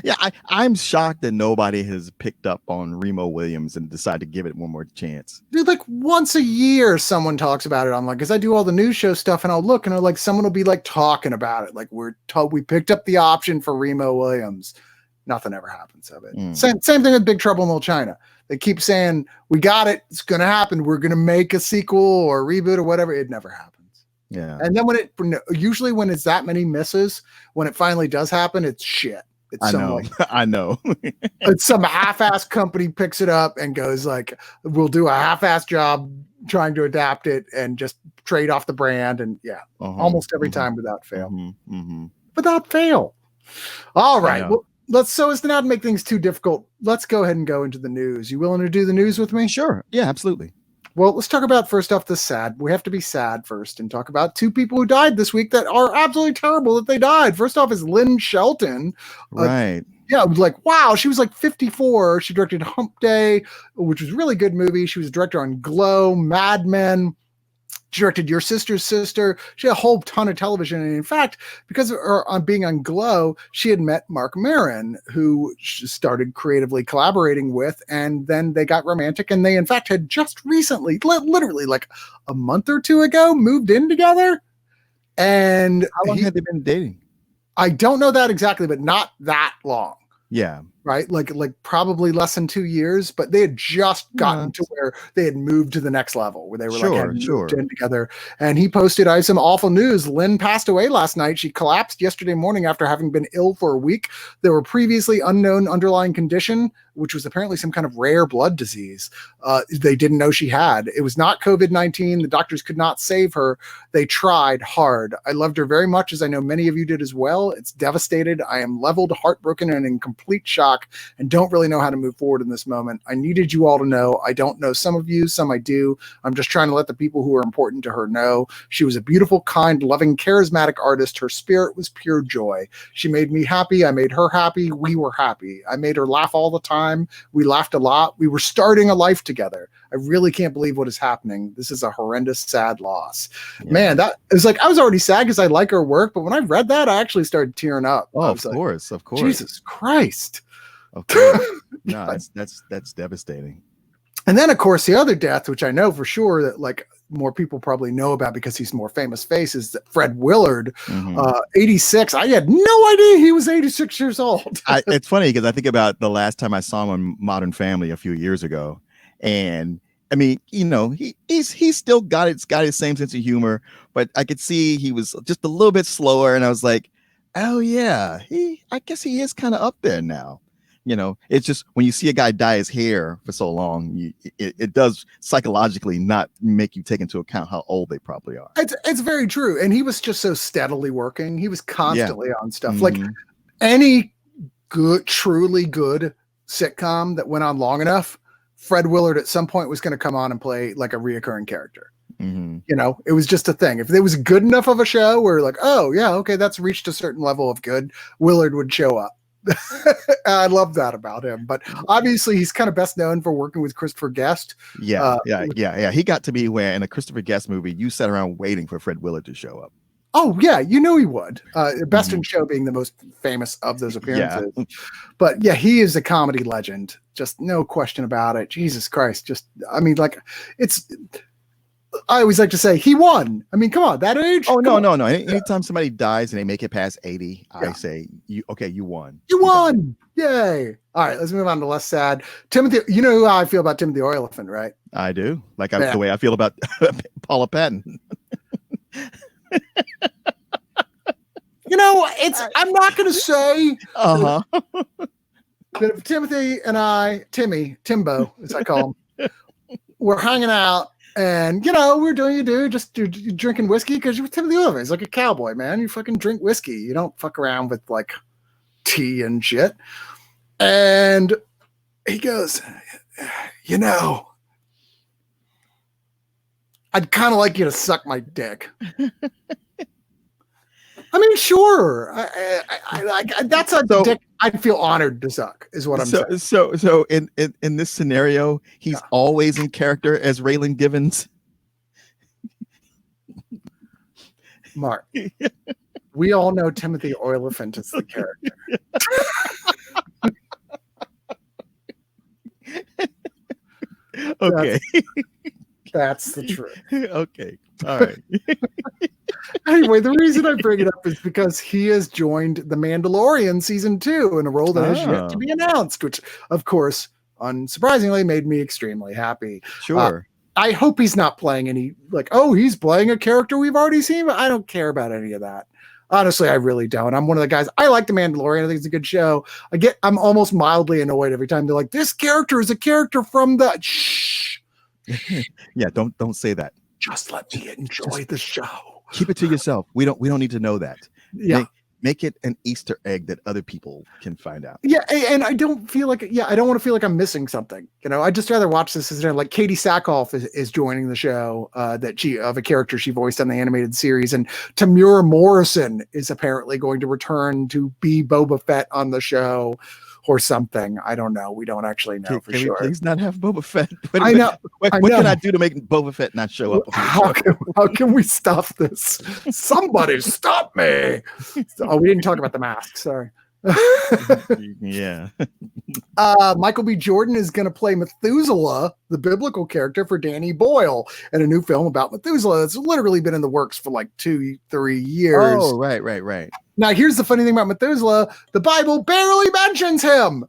Yeah, I'm shocked that nobody has picked up on Remo Williams and decided to give it one more chance. Dude, like once a year, someone talks about it. I'm like, because I do all the news show stuff, and I'll look, and like someone will be like talking about it. Like we picked up the option for Remo Williams. Nothing ever happens of it. Same thing with Big Trouble in Little China. They keep saying we got it. It's gonna happen. We're gonna make a sequel or a reboot or whatever. It never happens. Yeah. And then usually when it's that many misses, when it finally does happen, it's shit. It's I know. It's some half-ass company picks it up and goes like, we'll do a half-ass job trying to adapt it and just trade off the brand. And almost every time without fail. Without fail. All right. Well, so as to not make things too difficult, let's go ahead and go into the news. You willing to do the news with me? Sure. Yeah, absolutely. Well, let's talk about first off the sad. We have to be sad first and talk about 2 people who died this week that are absolutely terrible that they died. First off is Lynn Shelton. Right. Yeah, it was like, wow, she was like 54. She directed Hump Day, which was a really good movie. She was a director on Glow, Mad Men. She directed Your Sister's Sister. She had a whole ton of television. And in fact, because of her being on Glow, she had met Mark Maron, who she started creatively collaborating with. And then they got romantic. And they, in fact, had just recently, literally like a month or 2 ago, moved in together. And how long had they been dating? I don't know that exactly, but not that long. Yeah. right? Like probably less than 2 years, but they had just gotten to where they had moved to the next level, where they were had moved in together. And he posted, I have some awful news. Lynn passed away last night. She collapsed yesterday morning after having been ill for a week. There were previously unknown underlying condition, which was apparently some kind of rare blood disease. They didn't know she had. It was not COVID-19. The doctors could not save her. They tried hard. I loved her very much, as I know many of you did as well. It's devastated. I am leveled, heartbroken, and in complete shock, and don't really know how to move forward in this moment. I needed you all to know. I don't know some of you, some I do. I'm just trying to let the people who are important to her know. She was a beautiful, kind, loving, charismatic artist. Her spirit was pure joy. She made me happy. I made her happy. We were happy. I made her laugh all the time. We laughed a lot. We were starting a life together. I really can't believe what is happening. This is a horrendous, sad loss. Yeah. Man, that is like, I was already sad because I like her work, but when I read that, I actually started tearing up. Oh, of course. Jesus Christ. Of course. No, that's devastating. And then, of course, the other death, which I know for sure that like more people probably know about because he's a more famous face, is that Fred Willard, 86. I had no idea he was 86 years old. It's funny because I think about the last time I saw him on Modern Family a few years ago, and I mean, you know, he's still got his same sense of humor, but I could see he was just a little bit slower, and I was like, oh yeah, I guess he is kind of up there now. You know, it's just when you see a guy dye his hair for so long, it does psychologically not make you take into account how old they probably are. It's very true. And he was just so steadily working. He was constantly on stuff. Like any good, truly good sitcom that went on long enough, Fred Willard at some point was going to come on and play like a reoccurring character. You know, it was just a thing. If there was good enough of a show where like, oh yeah, okay, that's reached a certain level of good, Willard would show up. I love that about him, but obviously he's kind of best known for working with Christopher Guest. Yeah. He got to be where in a Christopher Guest movie, you sat around waiting for Fred Willard to show up. Oh yeah, you know he would. Best in Show being the most famous of those appearances. Yeah. But yeah, he is a comedy legend. Just no question about it. Jesus Christ. Just, I mean, like I always like to say he won. I mean, come on, that age. Oh no. Anytime somebody dies and they make it past 80, I say, you won. You won. Yay. All right, let's move on to less sad. Timothy, you know how I feel about Timothy Olyphant, right? I do. Like the way I feel about Paula Patton. You know, I'm not going to say that if Timothy and I, Timbo, as I call him, we're hanging out. And, you know, we're doing drinking whiskey because you're Timothy Olyphant. He's like a cowboy, man. You fucking drink whiskey. You don't fuck around with like tea and shit. And he goes, you know, I'd kind of like you to suck my dick. I mean, sure. That's a dick I'd feel honored to suck, is what I'm saying. So in this scenario, he's always in character as Raylan Givens. Mark, we all know Timothy Olyphant is the character. Okay. That's the truth. Okay. All right. Anyway, the reason I bring it up is because he has joined The Mandalorian season 2 in a role that has yet to be announced, which, of course, unsurprisingly, made me extremely happy. Sure. I hope he's not playing any, like, oh, he's playing a character we've already seen, but I don't care about any of that. Honestly, I really don't. I'm one of the guys. I like The Mandalorian. I think it's a good show. I'm almost mildly annoyed every time they're like, this character is a character from the. Shh. Yeah, don't say that. Just let me enjoy the show. Keep it to yourself. We don't need to know that. Yeah. Make it an Easter egg that other people can find out. Yeah, and I don't feel like I don't want to feel like I'm missing something. You know, I'd just rather watch this as like Katie Sackhoff is joining the show of a character she voiced on the animated series, and Tamura Morrison is apparently going to return to be Boba Fett on the show. Or something. I don't know. We don't actually know for sure. Please not have Boba Fett. I know. What can I do to make Boba Fett not show up? How can we stop this? Somebody stop me. Oh, we didn't talk about the mask. Sorry. Yeah. Michael B. Jordan is going to play Methuselah, the biblical character, for Danny Boyle in a new film about Methuselah that's literally been in the works for like 2-3 years. Oh, right. Now, here's the funny thing about Methuselah. The Bible barely mentions him.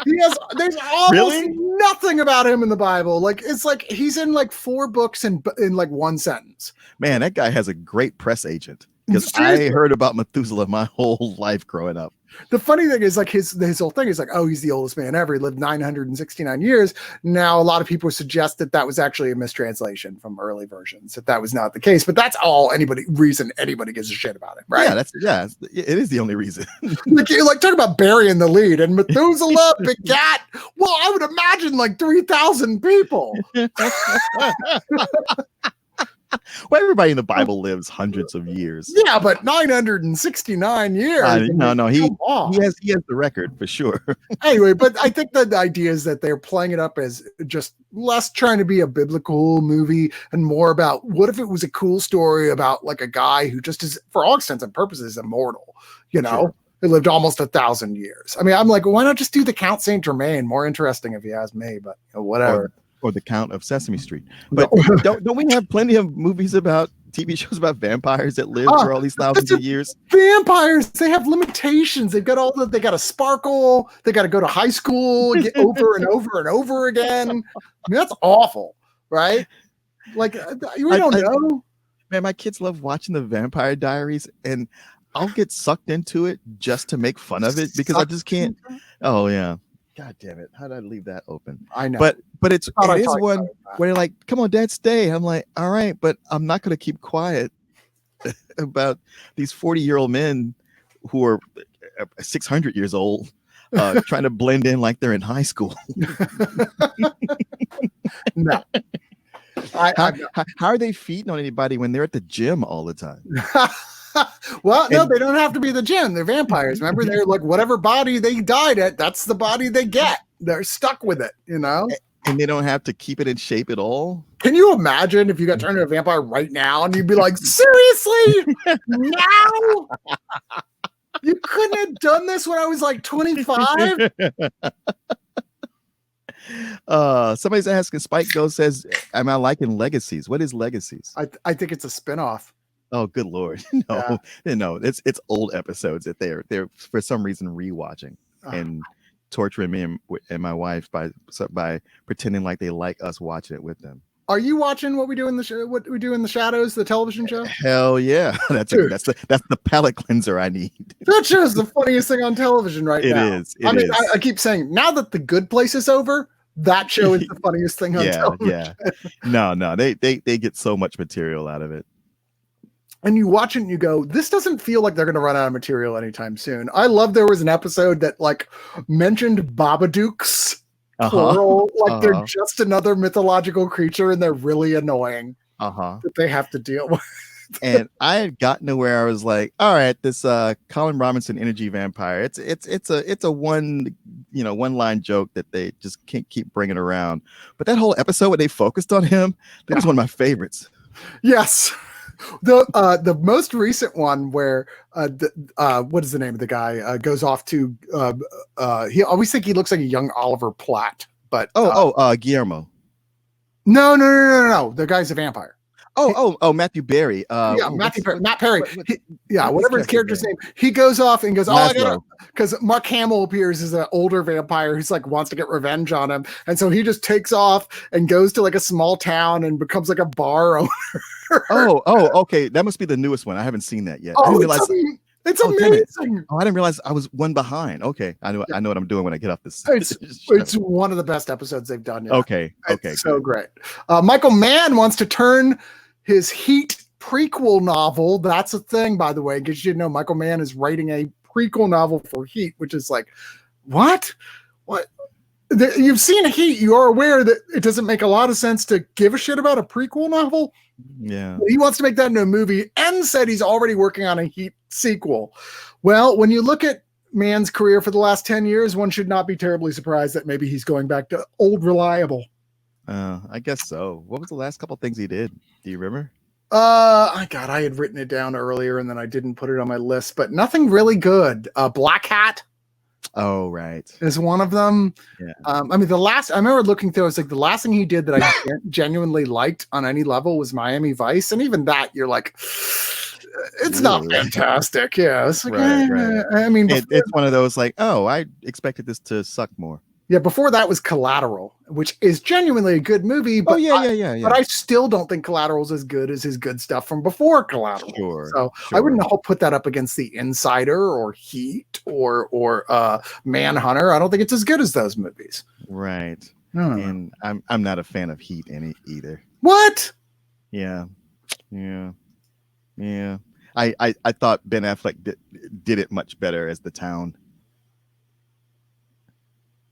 There's almost nothing about him in the Bible. Like, it's like he's in like 4 books in like 1 sentence. Man, that guy has a great press agent. Because I heard about Methuselah my whole life growing up. The funny thing is, like, his whole thing is like, oh, he's the oldest man ever. He lived 969 years. Now, a lot of people suggest that was actually a mistranslation from early versions, that was not the case. But that's all reason anybody gives a shit about it, right? Yeah, it is the only reason. like talk about burying the lead. And Methuselah begat, well, I would imagine like 3,000 people. Well, everybody in the Bible lives hundreds of years. Yeah, but 969 years. No, he has the record for sure. Anyway, but I think that the idea is that they're playing it up as just less trying to be a biblical movie and more about what if it was a cool story about like a guy who just is, for all intents and purposes, immortal, you know? Sure. Who lived almost 1,000 years. I mean, I'm like, why not just do the Count Saint Germain? More interesting if you ask me, but whatever. Or the Count of Sesame Street. But don't we have plenty of movies about TV shows about vampires that live for all these thousands of years? Vampires, they have limitations. They've got they got to sparkle. They got to go to high school, get over and over and over again. I mean, that's awful, right? Like, we don't know. Man, my kids love watching the Vampire Diaries, and I'll get sucked into it just to make fun of it because I just can't. Oh, yeah. God damn it. How did I leave that open? I know. But it is one where you're like, come on, Dad, stay. I'm like, all right, but I'm not going to keep quiet about these 40-year-old men who are 600 years old trying to blend in like they're in high school. No. How are they feeding on anybody when they're at the gym all the time? Well, no, they don't have to be the gym. They're vampires. Remember, they're like whatever body they died at, that's the body they get. They're stuck with it, you know? And they don't have to keep it in shape at all. Can you imagine if you got turned into a vampire right now and you'd be like, seriously? Now? You couldn't have done this when I was like 25? Somebody's asking, Spike Ghost says, am I liking Legacies? What is Legacies? I think it's a spinoff. Oh, good Lord. No, it's old episodes that they're for some reason rewatching and torturing me and my wife by pretending like they like us watching it with them. Are you watching what we do in the shadows, the television show? Hell yeah. That's the palate cleanser I need. That show is the funniest thing on television now. It is. I keep saying now that The Good Place is over, that show is the funniest thing on television. Yeah. No, they get so much material out of it. And you watch it and you go, this doesn't feel like they're going to run out of material anytime soon. I love there was an episode that like mentioned Babadooks, plural, like they're just another mythological creature and they're really annoying that they have to deal with. And I had gotten to where I was like, all right, this Colin Robinson energy vampire, it's a one line joke that they just can't keep bringing around. But that whole episode where they focused on him, that was one of my favorites. Yes. The most recent one where what is the name of the guy goes off to he always think he looks like a young Oliver Platt, but Guillermo. No, the guy's a vampire. Matthew Berry. Matt Perry. Whatever his character's name. He goes off and goes, because Mark Hamill appears as an older vampire who's like wants to get revenge on him, and so he just takes off and goes to like a small town and becomes like a bar owner. Okay. That must be the newest one. I haven't seen that yet. I didn't realize it's amazing. I didn't realize I was one behind. Okay, I know what I'm doing when I get off this. It's one of the best episodes they've done yet. Okay, so great. Michael Mann wants to turn his Heat prequel novel. That's a thing, by the way, because you know Michael Mann is writing a prequel novel for Heat, which is like, what? You've seen Heat. You are aware that it doesn't make a lot of sense to give a shit about a prequel novel. Yeah. He wants to make that into a movie and said he's already working on a Heat sequel. Well, when you look at Mann's career for the last 10 years, one should not be terribly surprised that maybe he's going back to old reliable. I guess so. What was the last couple things he did? Do you remember? God, I had written it down earlier and then I didn't put it on my list, but nothing really good. Black Hat Oh, right. is one of them. Yeah. I mean, I remember looking through, it's like the last thing he did that I genuinely liked on any level was Miami Vice. And even that, you're like, it's not fantastic. Yeah. It's like, right. I mean, it's one of those like, oh, I expected this to suck more. Yeah, before that was Collateral, which is genuinely a good movie. But yeah. But I still don't think Collateral is as good as his good stuff from before Collateral. Sure. I wouldn't put that up against The Insider or Heat or Manhunter. I don't think it's as good as those movies. Right. And I'm not a fan of Heat either. What? Yeah. I thought Ben Affleck did it much better as the Town.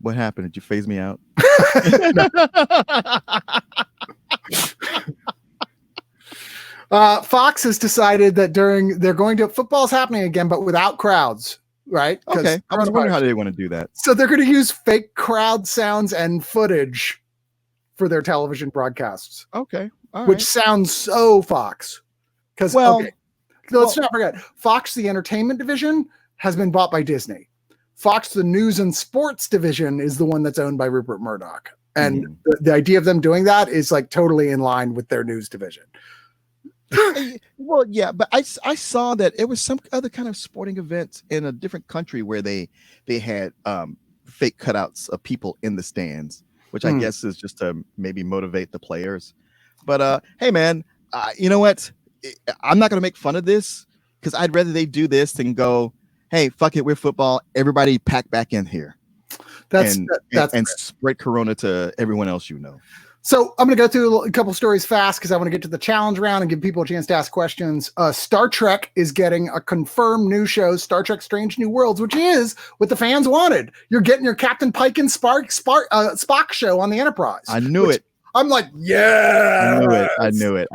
What happened? Did you phase me out? Fox has decided that football's happening again, but without crowds, right? Okay. I was wondering how they want to do that. So they're going to use fake crowd sounds and footage for their television broadcasts. Okay. All which right. sounds so Fox. Because let's not forget, Fox, the entertainment division, has been bought by Disney. Fox, the news and sports division, is the one that's owned by Rupert Murdoch. And the idea of them doing that is like totally in line with their news division. Well, yeah, but I saw that it was some other kind of sporting event in a different country where they had fake cutouts of people in the stands, which I guess is just to maybe motivate the players. But hey, man, you know what? I'm not going to make fun of this because I'd rather they do this than go, hey, fuck it, we're football. Everybody pack back in here. And spread Corona to everyone else you know. So I'm going to go through a couple stories fast because I want to get to the challenge round and give people a chance to ask questions. Star Trek is getting a confirmed new show, Star Trek Strange New Worlds, which is what the fans wanted. You're getting your Captain Pike and Spock show on the Enterprise. I knew it. I'm like, yeah. I knew it.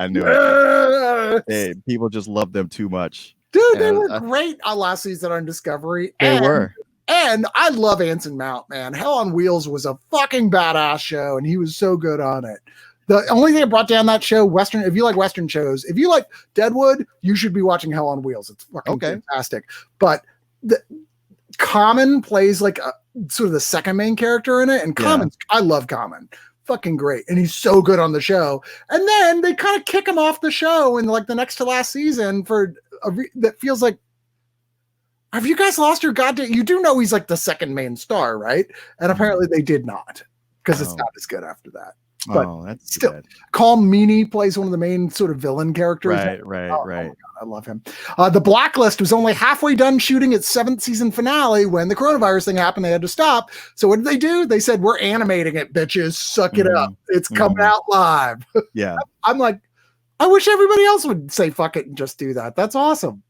Hey, people just love them too much. Dude, they were great on last season on Discovery. They were. And I love Anson Mount, man. Hell on Wheels was a fucking badass show, and he was so good on it. The only thing that brought down that show, if you like Western shows, if you like Deadwood, you should be watching Hell on Wheels. It's fucking fantastic. But Common plays like sort of the second main character in it, and I love Common. Fucking great. And he's so good on the show. And then they kind of kick him off the show in like the next to last season that feels like, have you guys lost your goddamn? You do know he's like the second main star, right? And apparently they did not, because it's not as good after that. But that's still, bad. Calm Meaney plays one of the main sort of villain characters. Right. Oh my God, I love him. The Blacklist was only halfway done shooting its 7th season finale when the coronavirus thing happened. They had to stop. So what did they do? They said, we're animating it, bitches. Suck it up. It's coming out live. Yeah. I'm like, I wish everybody else would say fuck it and just do that. That's awesome.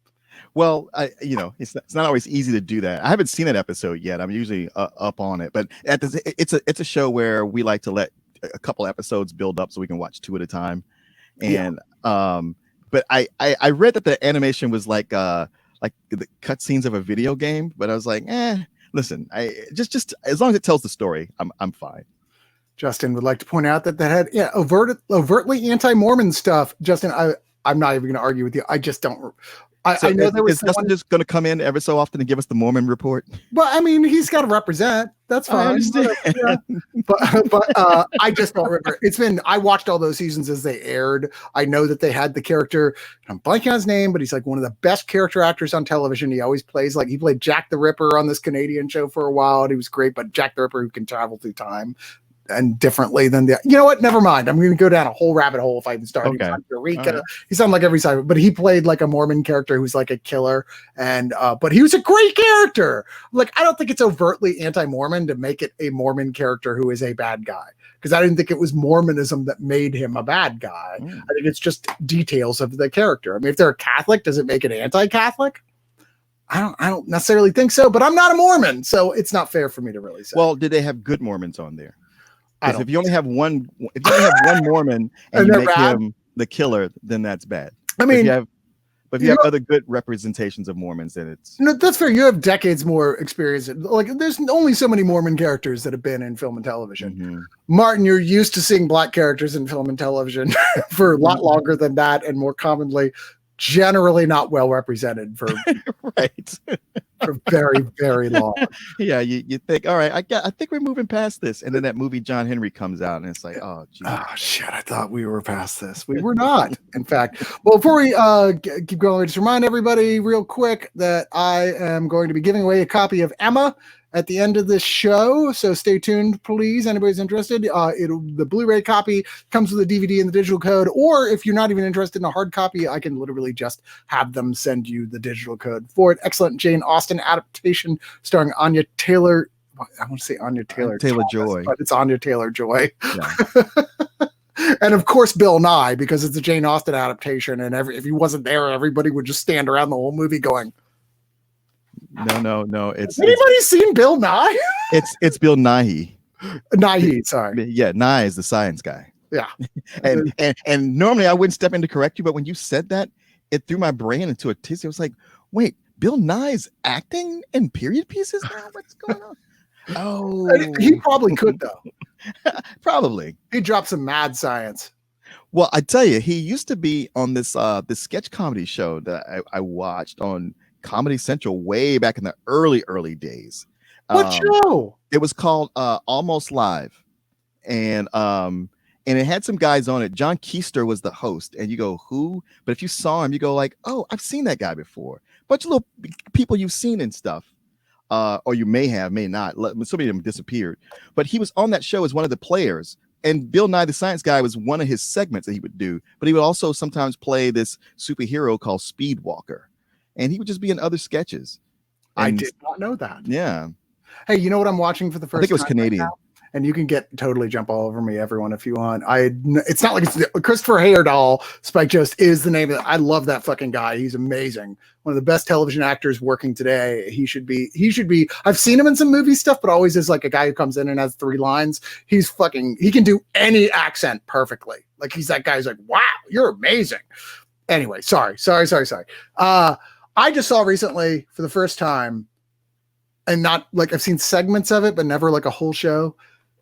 Well, it's not always easy to do that. I haven't seen that episode yet. I'm usually up on it, but it's a show where we like to let a couple episodes build up so we can watch 2 at a time. And but I read that the animation was like the cutscenes of a video game, but I was like, listen, I just as long as it tells the story, I'm fine. Justin would like to point out that had overtly anti-Mormon stuff. Justin, I'm not even going to argue with you. I just don't. I know there was Justin just going to come in every so often and give us the Mormon report. But I mean, he's got to represent. That's fine. I understand. But I just don't remember. I watched all those seasons as they aired. I know that they had the character. I'm blanking on his name, but he's like one of the best character actors on television. He always plays he played Jack the Ripper on this Canadian show for a while, and he was great. But Jack the Ripper who can travel through time and differently than you know what? Never mind. I'm going to go down a whole rabbit hole if I even start. Okay. Eureka. Right. He sounded like every side, but he played like a Mormon character who's like a killer, and but he was a great character. Like I don't think it's overtly anti-Mormon to make it a Mormon character who is a bad guy, because I didn't think it was Mormonism that made him a bad guy. I think it's just details of the character. I mean, if they're a Catholic, does it make it anti-Catholic? I don't necessarily think so, but I'm not a Mormon, so it's not fair for me to really say. Well, did they have good Mormons on there? Because if you only have one Mormon and you make him the killer, then that's bad. I mean, But if you have other good representations of Mormons, then it's no, that's fair. You have decades more experience. Like, there's only so many Mormon characters that have been in film and television. Mm-hmm. Martin, you're used to seeing black characters in film and television for a lot longer than that, and more commonly, generally not well represented for right for very, very long. Yeah, you think, all right, I think we're moving past this, and then that movie John Henry comes out, and it's like, oh, geez. Oh shit! I thought we were past this. We were not, in fact. Well, before we keep going, just remind everybody real quick that I am going to be giving away a copy of Emma at the end of this show, so stay tuned, please. Anybody's interested, the Blu-ray copy comes with a DVD and the digital code, or if you're not even interested in a hard copy, I can literally just have them send you the digital code for it. Excellent Jane Austen adaptation starring Anya Taylor. I want to say Anya Taylor-Joy, but it's Anya Taylor-Joy. Yeah. And of course, Bill Nye, because it's a Jane Austen adaptation, and if he wasn't there, everybody would just stand around the whole movie going, No. Has anybody seen Bill Nye? It's Bill Nighy. Nighy, sorry. Yeah, Nye is the science guy. Yeah. and normally I wouldn't step in to correct you, but when you said that, it threw my brain into a tizzy. I was like, wait, Bill Nye's acting in period pieces now? What's going on? Oh, he probably could though. Probably. He dropped some mad science. Well, I tell you, he used to be on this sketch comedy show that I watched on Comedy Central way back in the early days. What show? It was called Almost Live, and it had some guys on it. John Keister was the host, and you go, who? But if you saw him, you go like, oh, I've seen that guy before. Bunch of little people you've seen and stuff, or you may not. So many of them disappeared, but he was on that show as one of the players. And Bill Nye the Science Guy was one of his segments that he would do, but he would also sometimes play this superhero called Speedwalker. And he would just be in other sketches. And, I did not know that. Yeah. Hey, you know what I'm watching for the first time? I think it was Canadian. Right now? And you can totally jump all over me, everyone, if you want. It's not like it's Christopher Heyerdahl. Spike Jost is the name of it. I love that fucking guy. He's amazing. One of the best television actors working today. He should be. I've seen him in some movie stuff, but always as like a guy who comes in and has 3 lines. He can do any accent perfectly. Like he's that guy who's like, wow, you're amazing. Anyway, sorry. I just saw recently for the first time, and not like I've seen segments of it, but never like a whole show,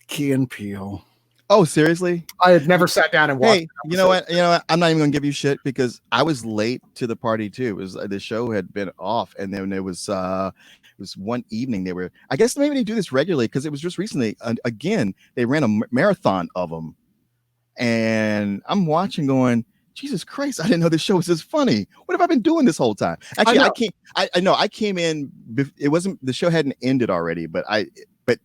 Key and Peele. Oh, seriously? I had never sat down and watched. Hey, you know what? I'm not even gonna give you shit because I was late to the party too. It was the show had been off, and then there was one evening they were. I guess maybe they do this regularly because it was just recently. Again, they ran a marathon of them, and I'm watching, going, Jesus Christ, I didn't know this show was this funny. What have I been doing this whole time? Actually, I came in. It wasn't, the show hadn't ended already, but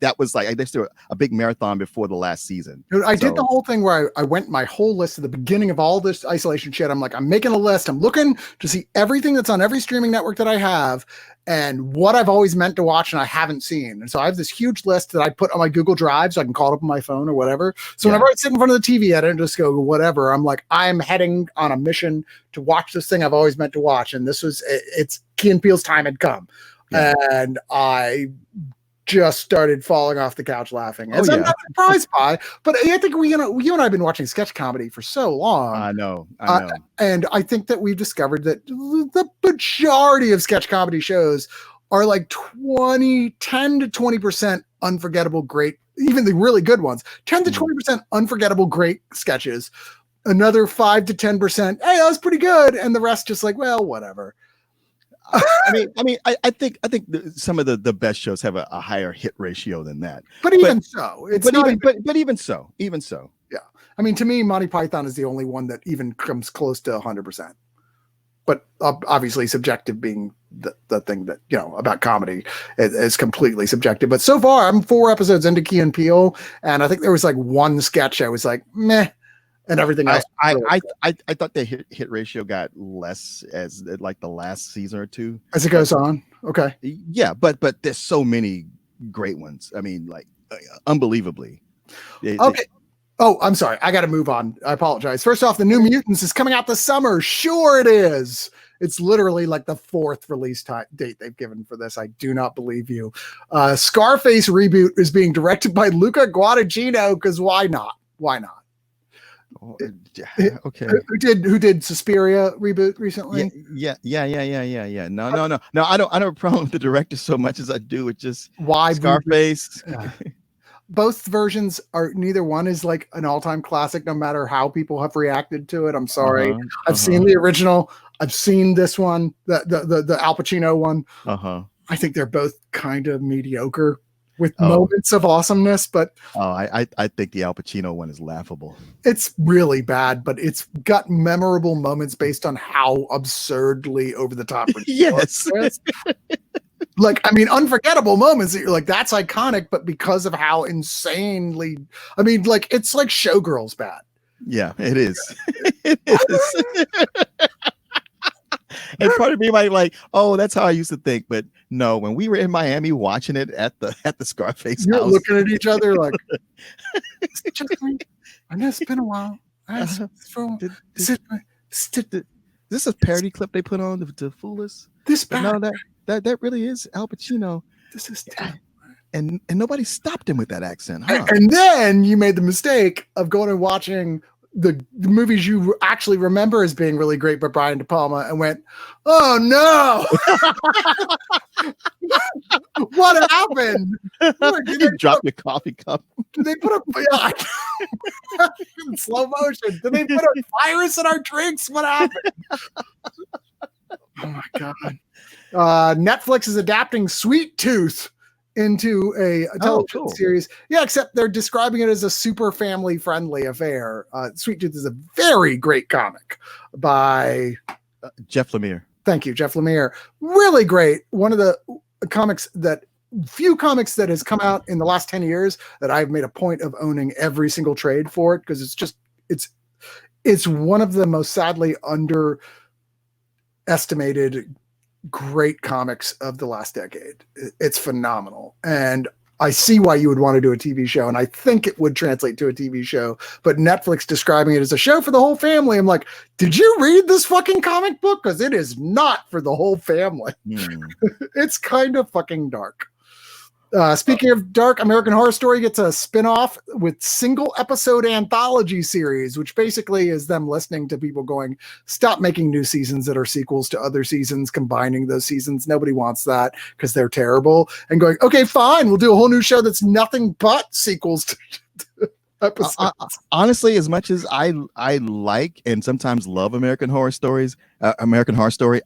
that was like, I guess there was a big marathon before the last season. Dude, I did the whole thing where I went my whole list at the beginning of all this isolation shit. I'm like, I'm making a list. I'm looking to see everything that's on every streaming network that I have and what I've always meant to watch and I haven't seen. And so I have this huge list that I put on my Google Drive so I can call it up on my phone or whatever. So whenever I sit in front of the TV at it and just go, whatever, I'm like, I'm heading on a mission to watch this thing I've always meant to watch. And it's Key and Peele's time had come. Yeah. And I just started falling off the couch laughing. As I'm not surprised by, but I think you and I have been watching sketch comedy for so long. I know. And I think that we've discovered that the majority of sketch comedy shows are like 10 to 20% unforgettable, great, even the really good ones, 10 to 20% unforgettable, great sketches. Another 5 to 10%, hey, that was pretty good. And the rest just like, well, whatever. I think some of the best shows have a higher hit ratio than that. But even so, even so. Yeah. I mean, to me, Monty Python is the only one that even comes close to 100%. But obviously subjective being the thing that, about comedy is completely subjective. But so far, I'm 4 episodes into Key and Peele, and I think there was like one sketch I was like, meh. And everything else. I thought the hit ratio got less as like the last season or two as it goes on. Okay. Yeah, but there's so many great ones. I mean, like unbelievably. Okay. Oh, I'm sorry. I got to move on. I apologize. First off, the New Mutants is coming out this summer. Sure it is. It's literally like the 4th release date they've given for this. I do not believe you. Scarface reboot is being directed by Luca Guadagnino because why not? Why not? Oh, okay. Who did Suspiria reboot recently? Yeah. No. I don't have a problem with the director so much as I do with just Why Scarface. Both versions are, neither one is like an all-time classic, no matter how people have reacted to it. I'm sorry. I've seen the original. I've seen this one, the Al Pacino one. I think they're both kind of mediocre with moments of awesomeness, but I think the Al Pacino one is laughable. It's really bad, but it's got memorable moments based on how absurdly over the top. Yes. Like, I mean, unforgettable moments that you're like, that's iconic, but because of how insanely, I mean, like, it's like Showgirls bad. Yeah, it is. It is. And part of me might like, oh, that's how I used to think. But no, when we were in Miami watching it at the Scarface You're house, looking at each other like, I know it's been a while. Is this a parody clip they put on to fool us? No, that really is Al Pacino. This is terrible. And nobody stopped him with that accent, huh? And then you made the mistake of going and watching the movies you actually remember as being really great by Brian De Palma and went, oh no, what happened? Did drop your coffee cup? Did they put in slow motion? Did they put a virus in our drinks? What happened? Oh my God. Netflix is adapting Sweet Tooth into a television series. Yeah, except they're describing it as a super family friendly affair. Sweet Tooth is a very great comic by Jeff Lemire. Thank you, Jeff Lemire. Really great. One of the few comics that has come out in the last 10 years that I've made a point of owning every single trade for it, because it's one of the most sadly underestimated great comics of the last decade. It's phenomenal. And I see why you would want to do a TV show, and I think it would translate to a TV show, but Netflix describing it as a show for the whole family. I'm like, did you read this fucking comic book? Because it is not for the whole family. It's kind of fucking dark. Speaking of dark, American Horror Story gets a spin-off with single episode anthology series, which basically is them listening to people going, stop making new seasons that are sequels to other seasons, combining those seasons. Nobody wants that because they're terrible. And going, okay, fine, we'll do a whole new show that's nothing but sequels to episodes. Honestly, as much as I like and sometimes love American Horror Story, I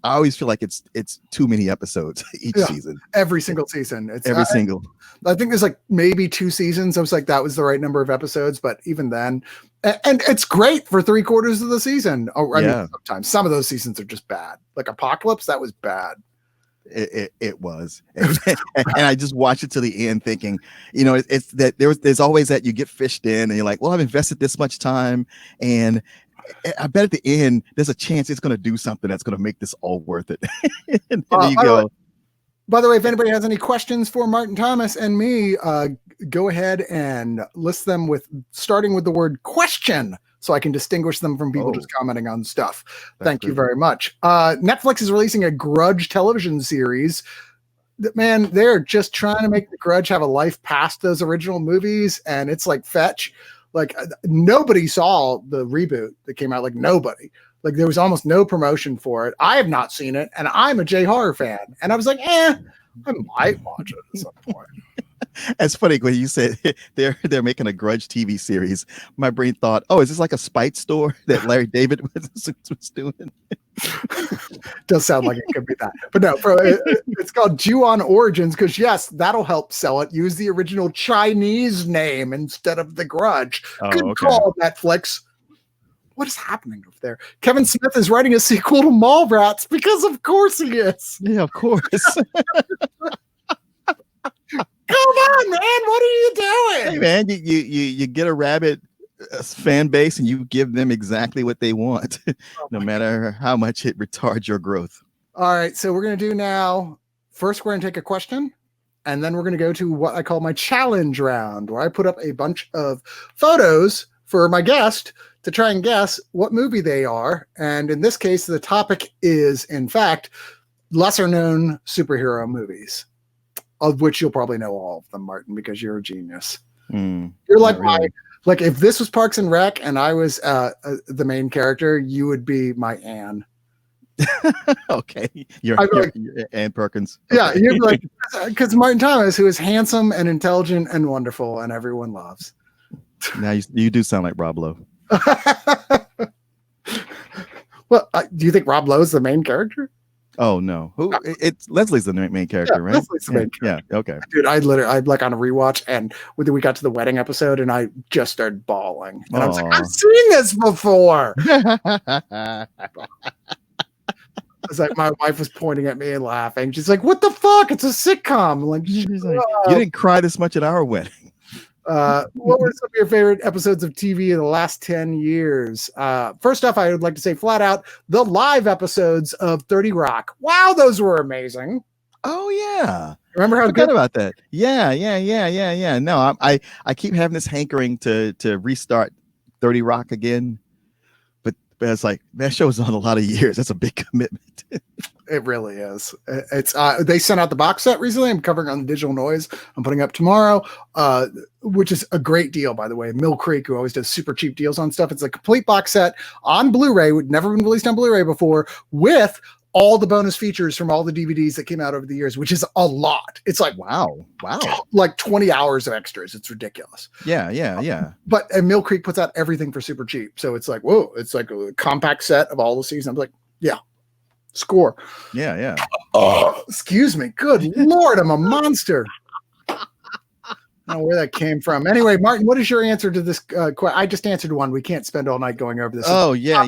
always feel like it's too many episodes each season. Every single season. It's single. I think there's like maybe 2 seasons. I was like, that was the right number of episodes, but even then, and it's great for 3/4 of the season. I mean, sometimes some of those seasons are just bad. Like Apocalypse, that was bad. It was, and I just watched it to the end thinking, it's that there's always that you get fished in and you're like, well, I've invested this much time, and I bet at the end there's a chance it's going to do something that's going to make this all worth it. And there you go. By the way, if anybody has any questions for Martin Thomas and me, go ahead and list them starting with the word question, so I can distinguish them from people just commenting on stuff. Thank you very much. Netflix is releasing a Grudge television series. Man, they're just trying to make The Grudge have a life past those original movies, and it's like fetch. Like, nobody saw the reboot that came out. Like, nobody. Like, there was almost no promotion for it. I have not seen it, and I'm a J-horror fan. And I was like, I might watch it at some point. It's funny when you said they're making a Grudge TV series. My brain thought, is this like a Spite store that Larry David was doing? Does sound like it could be that, but no, it's called Ju-on Origins, because yes, that'll help sell it. Use the original Chinese name instead of The Grudge. Good call, Netflix. What is happening over there? Kevin Smith is writing a sequel to Mallrats, because of course he is. Yeah, of course. Come on, man! What are you doing? Hey, man, you get a rabid fan base and you give them exactly what they want, no matter how much it retards your growth. All right, so we're going to do now. First, we're going to take a question, and then we're going to go to what I call my challenge round, where I put up a bunch of photos for my guest to try and guess what movie they are. And in this case, the topic is, in fact, lesser-known superhero movies, of which you'll probably know all of them, Martin, because you're a genius. You're like Like if this was Parks and Rec and I was the main character, you would be my Anne. Okay, you're Ann Perkins. Okay. Yeah, you'd be like, because Martin Thomas, who is handsome and intelligent and wonderful, and everyone loves. Now you do sound like Rob Lowe. Well, do you think Rob Lowe is the main character? Oh no, it's Leslie's the main character, right? Leslie's the main character. Yeah, okay. Dude, I'd like on a rewatch, and when we got to the wedding episode, and I just started bawling, and I was like, I've seen this before. It's like my wife was pointing at me and laughing. She's like, "What the fuck? It's a sitcom." I'm like, you didn't cry this much at our wedding. What were some of your favorite episodes of TV in the last 10 years? First off, I would like to say flat out the live episodes of 30 Rock. Wow, those were amazing. Oh yeah. Remember how good about that? Yeah. No, I keep having this hankering to restart 30 Rock again. But it's like that show's on a lot of years. That's a big commitment. It really is. It's they sent out the box set recently. I'm covering on the Digital Noise. I'm putting up tomorrow, which is a great deal, by the way. Mill Creek, who always does super cheap deals on stuff. It's a complete box set on Blu-ray, would never been released on Blu-ray before, with all the bonus features from all the DVDs that came out over the years, which is a lot. It's like wow, like 20 hours of extras. It's ridiculous. Yeah. But Mill Creek puts out everything for super cheap, so it's like whoa, it's like a compact set of all the seasons. I'm like, yeah. Score. Yeah. Oh, excuse me. Good Lord, I'm a monster. I don't know where that came from. Anyway, Martin, what is your answer to this question? I just answered one. We can't spend all night going over this. Oh, yeah.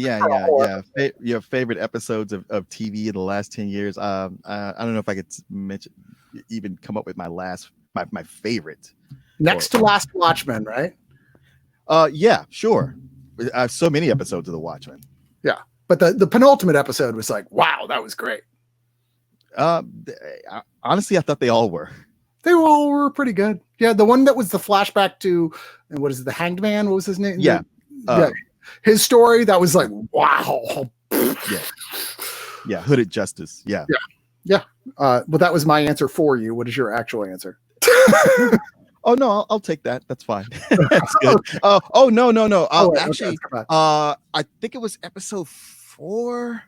Your favorite episodes of TV in the last 10 years. I don't know if I could even come up with my favorite. Next to Last Watchmen, right? Yeah, sure. So many episodes of The Watchmen. Yeah. But the penultimate episode was like, wow, that was great. Honestly, I thought they all were. They all were pretty good. Yeah, the one that was the flashback to, and what is it, the Hanged Man? What was his name? Yeah. His story, that was like, wow. Yeah, Hooded Justice. Yeah. Well, that was my answer for you. What is your actual answer? Oh no, I'll take that. That's fine. That's good. Oh no. Actually, I think it was episode 4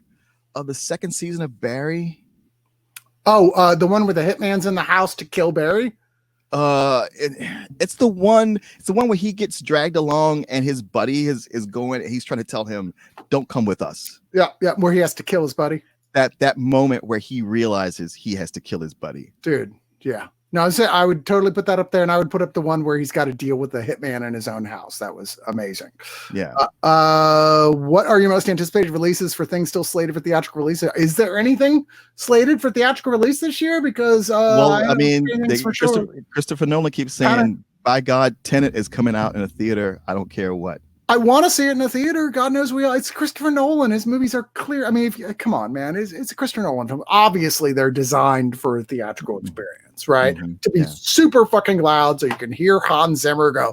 of the second season of Barry. Oh, the one where the hitman's in the house to kill Barry. It's the one. It's the one where he gets dragged along and his buddy is going. He's trying to tell him, "Don't come with us." Yeah, where he has to kill his buddy. That moment where he realizes he has to kill his buddy. Dude, yeah. No, I would totally put that up there, and I would put up the one where he's got to deal with the hitman in his own house. That was amazing. Yeah. What are your most anticipated releases for things still slated for theatrical release? Is there anything slated for theatrical release this year? Because Christopher Nolan keeps saying, "By God, Tenet is coming out in a theater. I don't care what." I want to see it in a theater. God knows it's Christopher Nolan. His movies are clear. I mean, come on, man. It's a Christopher Nolan film. Obviously, they're designed for a theatrical experience, right? Mm-hmm. To be super fucking loud so you can hear Hans Zimmer go,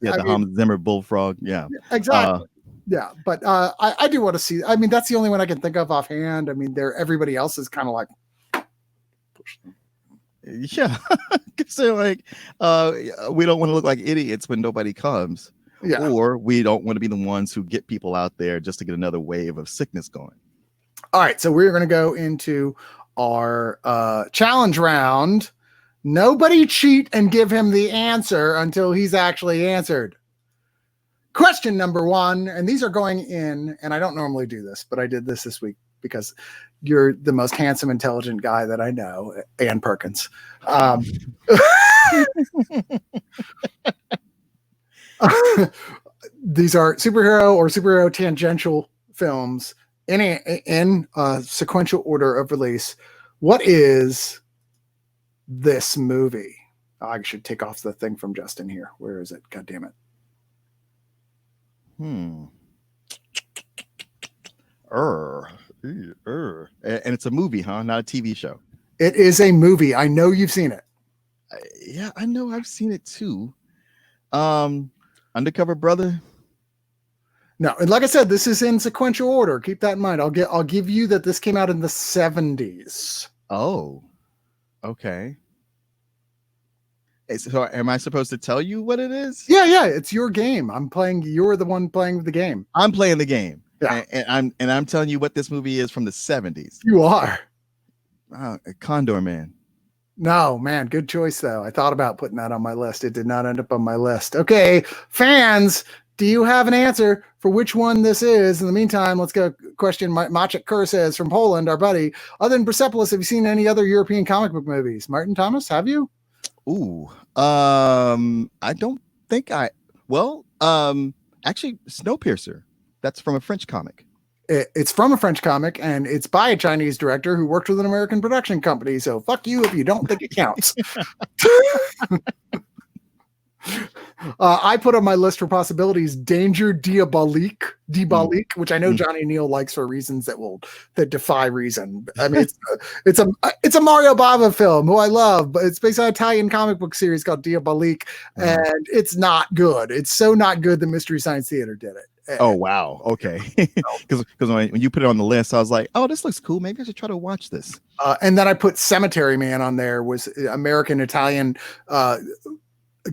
Hans Zimmer bullfrog. Yeah, exactly. Yeah, but I do want to see. I mean, that's the only one I can think of offhand. I mean, everybody else is kind of like, push them. Yeah, because they're like, we don't want to look like idiots when nobody comes. Yeah. Or we don't want to be the ones who get people out there just to get another wave of sickness going. All right, so we're going to go into our challenge round. Nobody cheat and give him the answer until he's actually answered. Question number 1, and these are going in, and I don't normally do this, but I did this week because you're the most handsome, intelligent guy that I know, Ann Perkins. These are superhero or superhero tangential films in sequential order of release. What is this movie? I should take off the thing from Justin here. Where is it? God damn it. And it's a movie, huh? Not a TV show. It is a movie. I know you've seen it. Yeah, I know I've seen it too. Undercover Brother. No, and like I said, this is in sequential order. Keep that in mind. I'll give you that this came out in the 70s. Oh, okay. So am I supposed to tell you what it is? Yeah, it's your game. I'm playing. You're the one playing the game. I'm playing the game. Yeah. And I'm telling you what this movie is from the 70s. You are. Condor Man. No, man, good choice though. I thought about putting that on my list. It did not end up on my list. Okay, fans, do you have an answer for which one this is? In the meantime, let's go. Question Maciek Kur says from Poland, our buddy. Other than Persepolis, have you seen any other European comic book movies? Martin Thomas, have you? Ooh, I don't think I. Well, actually, Snowpiercer. That's from a French comic. It's from a French comic, and it's by a Chinese director who worked with an American production company. So fuck you if you don't think it counts. I put on my list for possibilities Danger Diabolique, which I know Johnny Neal likes for reasons that defy reason. I mean, it's a Mario Bava film who I love, but it's based on an Italian comic book series called Diabolique, and it's not good. It's so not good that Mystery Science Theater did it. Oh wow, okay. Because when you put it on the list, I was like, oh, this looks cool. Maybe I should try to watch this. And then I put Cemetery Man on there. Was American Italian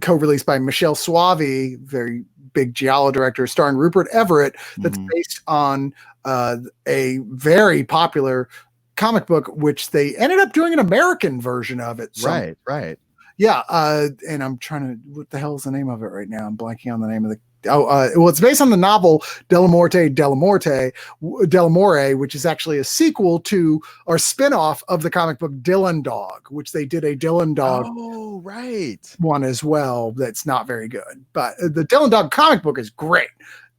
co-released by Michele Soavi, very big giallo director, starring Rupert Everett. That's based on a very popular comic book, which they ended up doing an American version of it. Right. Yeah, and I'm trying to. What the hell is the name of it right now? I'm blanking on the name of the. Well, it's based on the novel Delamore, which is actually a sequel to or spinoff of the comic book Dylan Dog, which they did a Dylan Dog one as well. That's not very good, but the Dylan Dog comic book is great.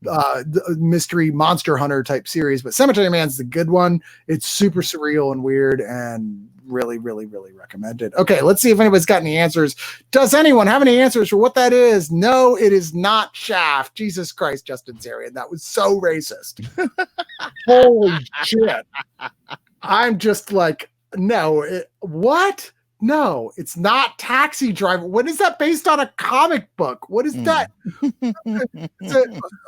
The mystery monster hunter type series, but Cemetery Man's the good one. It's super surreal and weird and really, really, really recommended. Okay, let's see if anybody's got any answers. Does anyone have any answers for what that is? No, it is not Shaft. Jesus Christ, Justin Zarian. That was so racist. Holy shit. I'm just like, no, what? No, it's not Taxi Driver. What is that based on a comic book? What is that?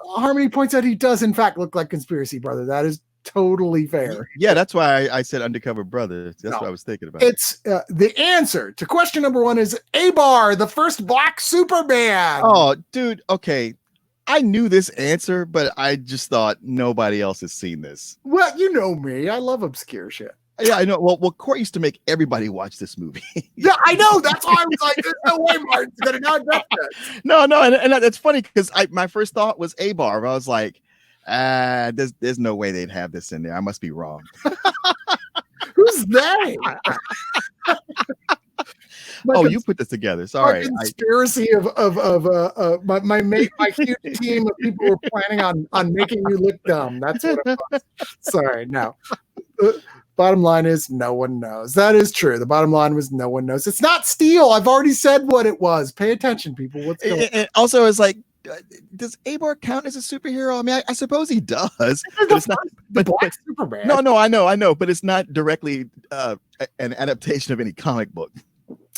Harmony points out he does, in fact, look like Conspiracy Brother. That is totally fair. Yeah, that's why I said Undercover Brother. That's what I was thinking about. It's the answer to question number one is Abar, the first black Superman. Oh, dude. Okay. I knew this answer, but I just thought nobody else has seen this. Well, you know me. I love obscure shit. Yeah, I know. Well, Court used to make everybody watch this movie. Yeah, I know. That's why I was like, there's no way Martin's going to not get this. No, and that's funny because my first thought was Abar. I was like, there's no way they'd have this in there. I must be wrong. Who's they? You put this together. Sorry. Conspiracy of my huge team of people were planning on making you look dumb. That's what it was. Sorry, no. Bottom line is no one knows. That is true. The bottom line was no one knows. It's not Steel. I've already said what it was. Pay attention, people. What's going on? And also, it's like, does Abar count as a superhero? I mean, I suppose he does. But it's not. But Superman. No, I know. But it's not directly an adaptation of any comic book.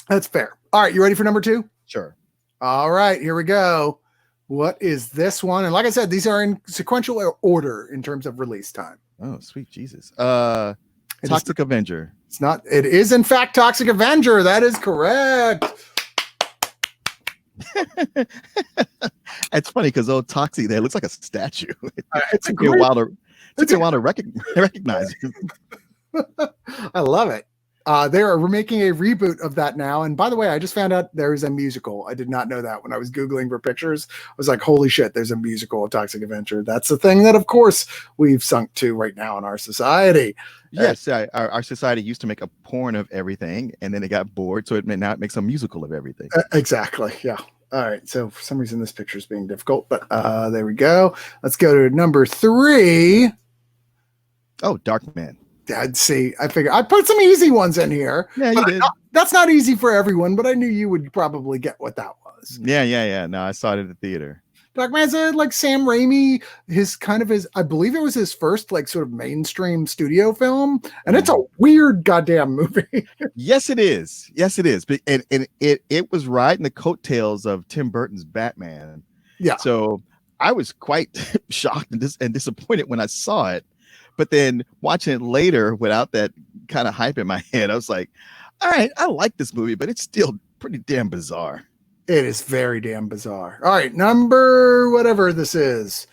That's fair. All right, you ready for number two? Sure. All right, here we go. What is this one? And like I said, these are in sequential order in terms of release time. Oh, sweet Jesus. Toxic Avenger. It's not. It is in fact Toxic Avenger. That is correct. It's funny because old Toxic there looks like a statue. It's took me a while to recognize him. I love it. They are making a reboot of that now. And by the way, I just found out there is a musical. I did not know that when I was Googling for pictures. I was like, holy shit, there's a musical of Toxic Avenger. That's the thing that, of course, we've sunk to right now in our society. Yes, our society used to make a porn of everything, and then it got bored, so now it makes a musical of everything. Exactly, yeah. All right, so for some reason this picture is being difficult, but there we go. Let's go to number 3. Oh, Darkman. I'd see. I figure I put some easy ones in here. Yeah, you did. That's not easy for everyone, but I knew you would probably get what that was. Yeah. No, I saw it at the theater. Darkman's like Sam Raimi, I believe it was his first like sort of mainstream studio film, and it's a weird goddamn movie. Yes, it is. But and it was riding the coattails of Tim Burton's Batman. Yeah. So I was quite shocked and disappointed when I saw it. But then watching it later without that kind of hype in my head, I was like, all right, I like this movie, but it's still pretty damn bizarre. It is very damn bizarre. All right, number whatever this is.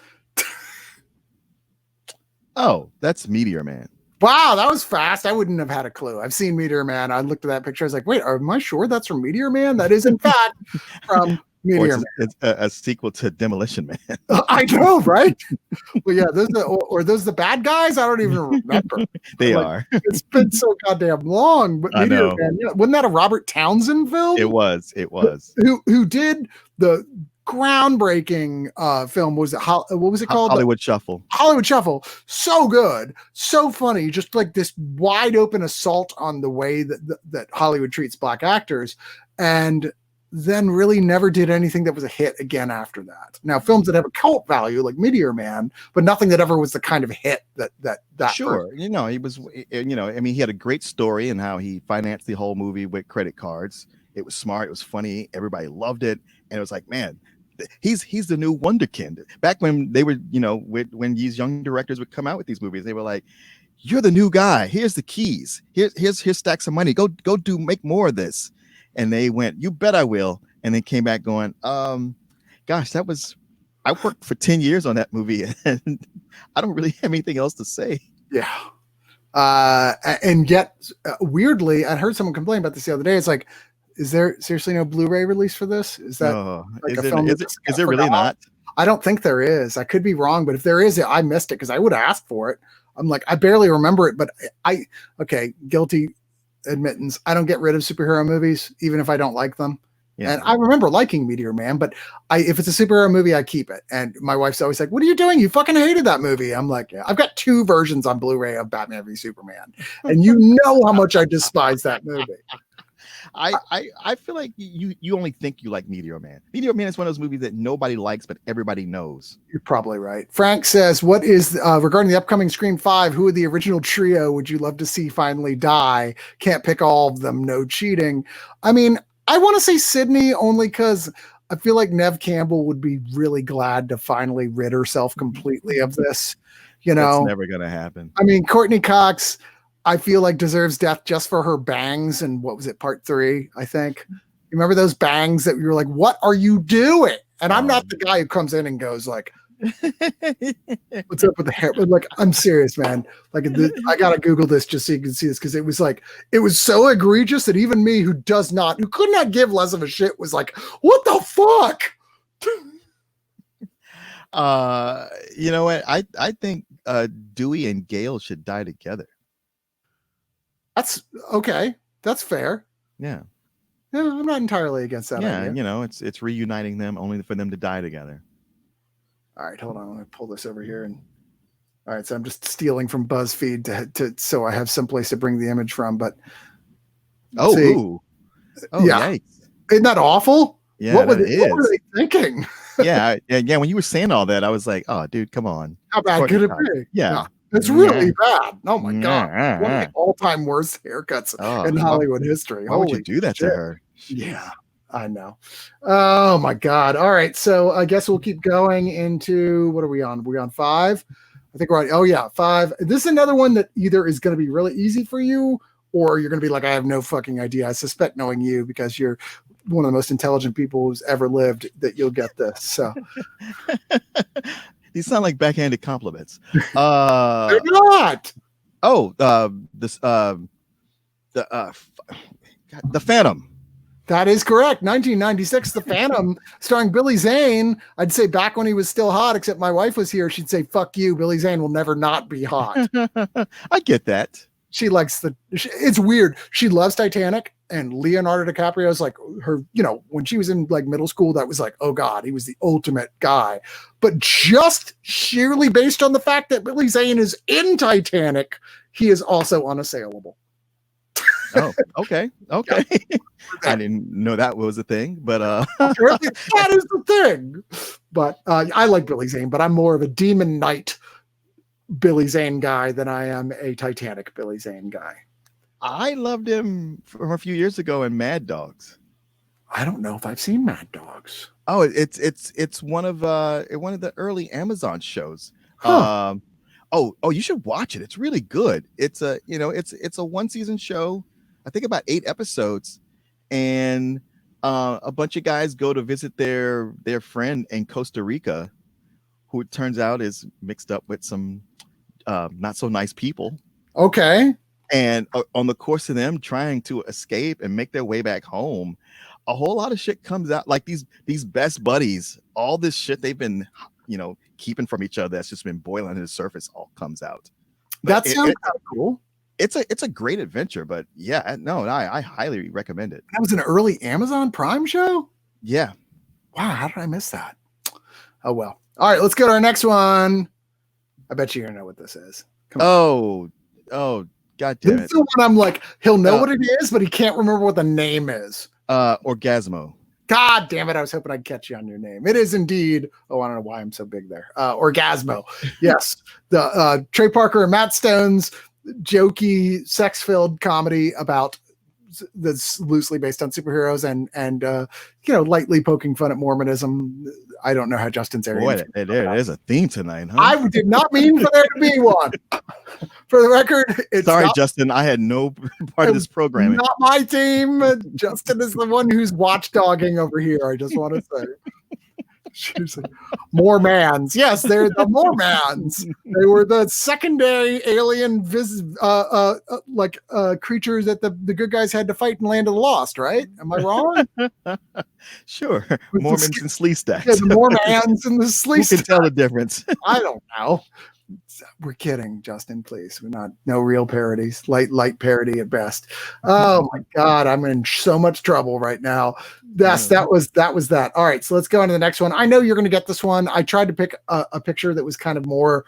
Oh, that's Meteor Man. Wow, that was fast. I wouldn't have had a clue. I've seen Meteor Man. I looked at that picture. I was like, wait, am I sure that's from Meteor Man? That is, in fact, from Meteor Man. It's a sequel to Demolition Man. I know, right? Well, yeah, those the bad guys? I don't even remember. They are. It's been so goddamn long. But Meteor Man, yeah, wasn't that a Robert Townsend film? It was. Who did the groundbreaking film? What was it called? Hollywood Shuffle. Hollywood Shuffle. So good, so funny. Just like this wide open assault on the way that Hollywood treats black actors, and then really never did anything that was a hit again after that. Now, films that have a cult value like Meteor Man, but nothing that ever was the kind of hit that Sure. Person. He was, I mean, he had a great story and how he financed the whole movie with credit cards. It was smart. It was funny. Everybody loved it. And it was like, man, he's the new Wonderkind. Back when they were, when these young directors would come out with these movies, they were like, you're the new guy. Here's the keys. Here's stacks of money. Go make more of this. And they went, you bet I will. And they came back going, gosh, I worked for 10 years on that movie and I don't really have anything else to say. Yeah. And yet, weirdly, I heard someone complain about this the other day. It's like, is there seriously no Blu-ray release for this? Is that is it really not? I don't think there is. I could be wrong, but if there is, I missed it because I would have asked for it. I'm like, I barely remember it, but guilty admittance. I don't get rid of superhero movies, even if I don't like them. Yeah. And I remember liking Meteor Man, but if it's a superhero movie, I keep it. And my wife's always like, what are you doing? You fucking hated that movie. I'm like, yeah, I've got 2 versions on Blu-ray of Batman v Superman. And you know how much I despise that movie. I feel like you only think you like Meteor Man. Meteor Man is one of those movies that nobody likes, but everybody knows. You're probably right. Frank says, what is regarding the upcoming Scream 5, who of the original trio would you love to see finally die? Can't pick all of them. No cheating. I mean, I want to say Sydney only because I feel like Neve Campbell would be really glad to finally rid herself completely of this. That's never going to happen. I mean, Courtney Cox, I feel like deserves death just for her bangs. And what was it? Part 3, I think. You remember those bangs that you were like, what are you doing? And I'm not the guy who comes in and goes like, what's up with the hair? But like, I'm serious, man. Like, I gotta Google this just so you can see this, because it was so egregious that even me, who could not give less of a shit, was like, what the fuck? You know what? I think Dewey and Gail should die together. That's okay. That's fair. Yeah. Yeah, I'm not entirely against that. Yeah, idea. It's reuniting them only for them to die together. All right, hold on. Let me pull this over here. All right, so I'm just stealing from BuzzFeed to so I have someplace to bring the image from. But yeah, yikes. Isn't that awful? Yeah, what were they thinking? yeah. When you were saying all that, I was like, oh, dude, come on. How bad could it be? Yeah. No, it's really bad. Oh my god, one of the all-time worst haircuts in Hollywood history. Why would you do that to her? Yeah. I know. Oh my God. All right. So I guess we'll keep going into, what are we on? We're on 5. I think we're on. Oh yeah. 5. This is another one that either is going to be really easy for you, or you're going to be like, I have no fucking idea. I suspect, knowing you, because you're one of the most intelligent people who's ever lived, that you'll get this. So these sound like backhanded compliments. They're not. Oh, the Phantom. That is correct. 1996, The Phantom, starring Billy Zane. I'd say back when he was still hot, except my wife was here. She'd say, fuck you. Billy Zane will never not be hot. I get that. She likes it's weird. She loves Titanic, and Leonardo DiCaprio is like her, when she was in like middle school, that was like, oh God, he was the ultimate guy. But just sheerly based on the fact that Billy Zane is in Titanic, he is also unassailable. Oh, okay. Yeah. I didn't know that was a thing, but that is the thing. But I like Billy Zane, but I'm more of a Demon Knight Billy Zane guy than I am a Titanic Billy Zane guy. I loved him from a few years ago in Mad Dogs. I don't know if I've seen Mad Dogs. Oh, it's one of the early Amazon shows. Huh. Oh, you should watch it. It's really good. It's a 1-season show. I think about 8 episodes, and A bunch of guys go to visit their friend in Costa Rica, who it turns out is mixed up with some not so nice people. Okay. And on the course of them trying to escape and make their way back home, a whole lot of shit comes out. Like these best buddies, all this shit they've been, keeping from each other that's just been boiling to the surface all comes out. But That sounds kind of cool. It's a great adventure, but yeah, no, I highly recommend it. That was an early Amazon Prime show? Yeah. Wow, how did I miss that? Oh, well. All right, let's go to our next one. I bet you're going to know what this is. Come on. Oh, God damn it. This is the one I'm like, he'll know what it is, but he can't remember what the name is. Orgasmo. God damn it. I was hoping I'd catch you on your name. It is indeed. Oh, I don't know why I'm so big there. Orgasmo. Yes. The Trey Parker and Matt Stone's jokey, sex-filled comedy about that's loosely based on superheroes and lightly poking fun at Mormonism. I don't know how Justin's area. Boy, there's a theme tonight, huh? I did not mean for there to be one. For the record, sorry, Justin. I had no part of this programming. Not my team. Justin is the one who's watchdogging over here. I just want to say. She's like, Mormons. Yes, they're the Mormons. They were the secondary alien creatures that the good guys had to fight in Land of the Lost, right? Am I wrong? Sure. Mormons and slee stacks. Yeah, the Mormons and the slee stacks. Who can tell the difference? I don't know. We're kidding, Justin, please. We're not, no real parodies, light parody at best. Oh my God, I'm in so much trouble right now. That was that. All right, so let's go on to the next one. I know you're going to get this one. I tried to pick a picture that was kind of more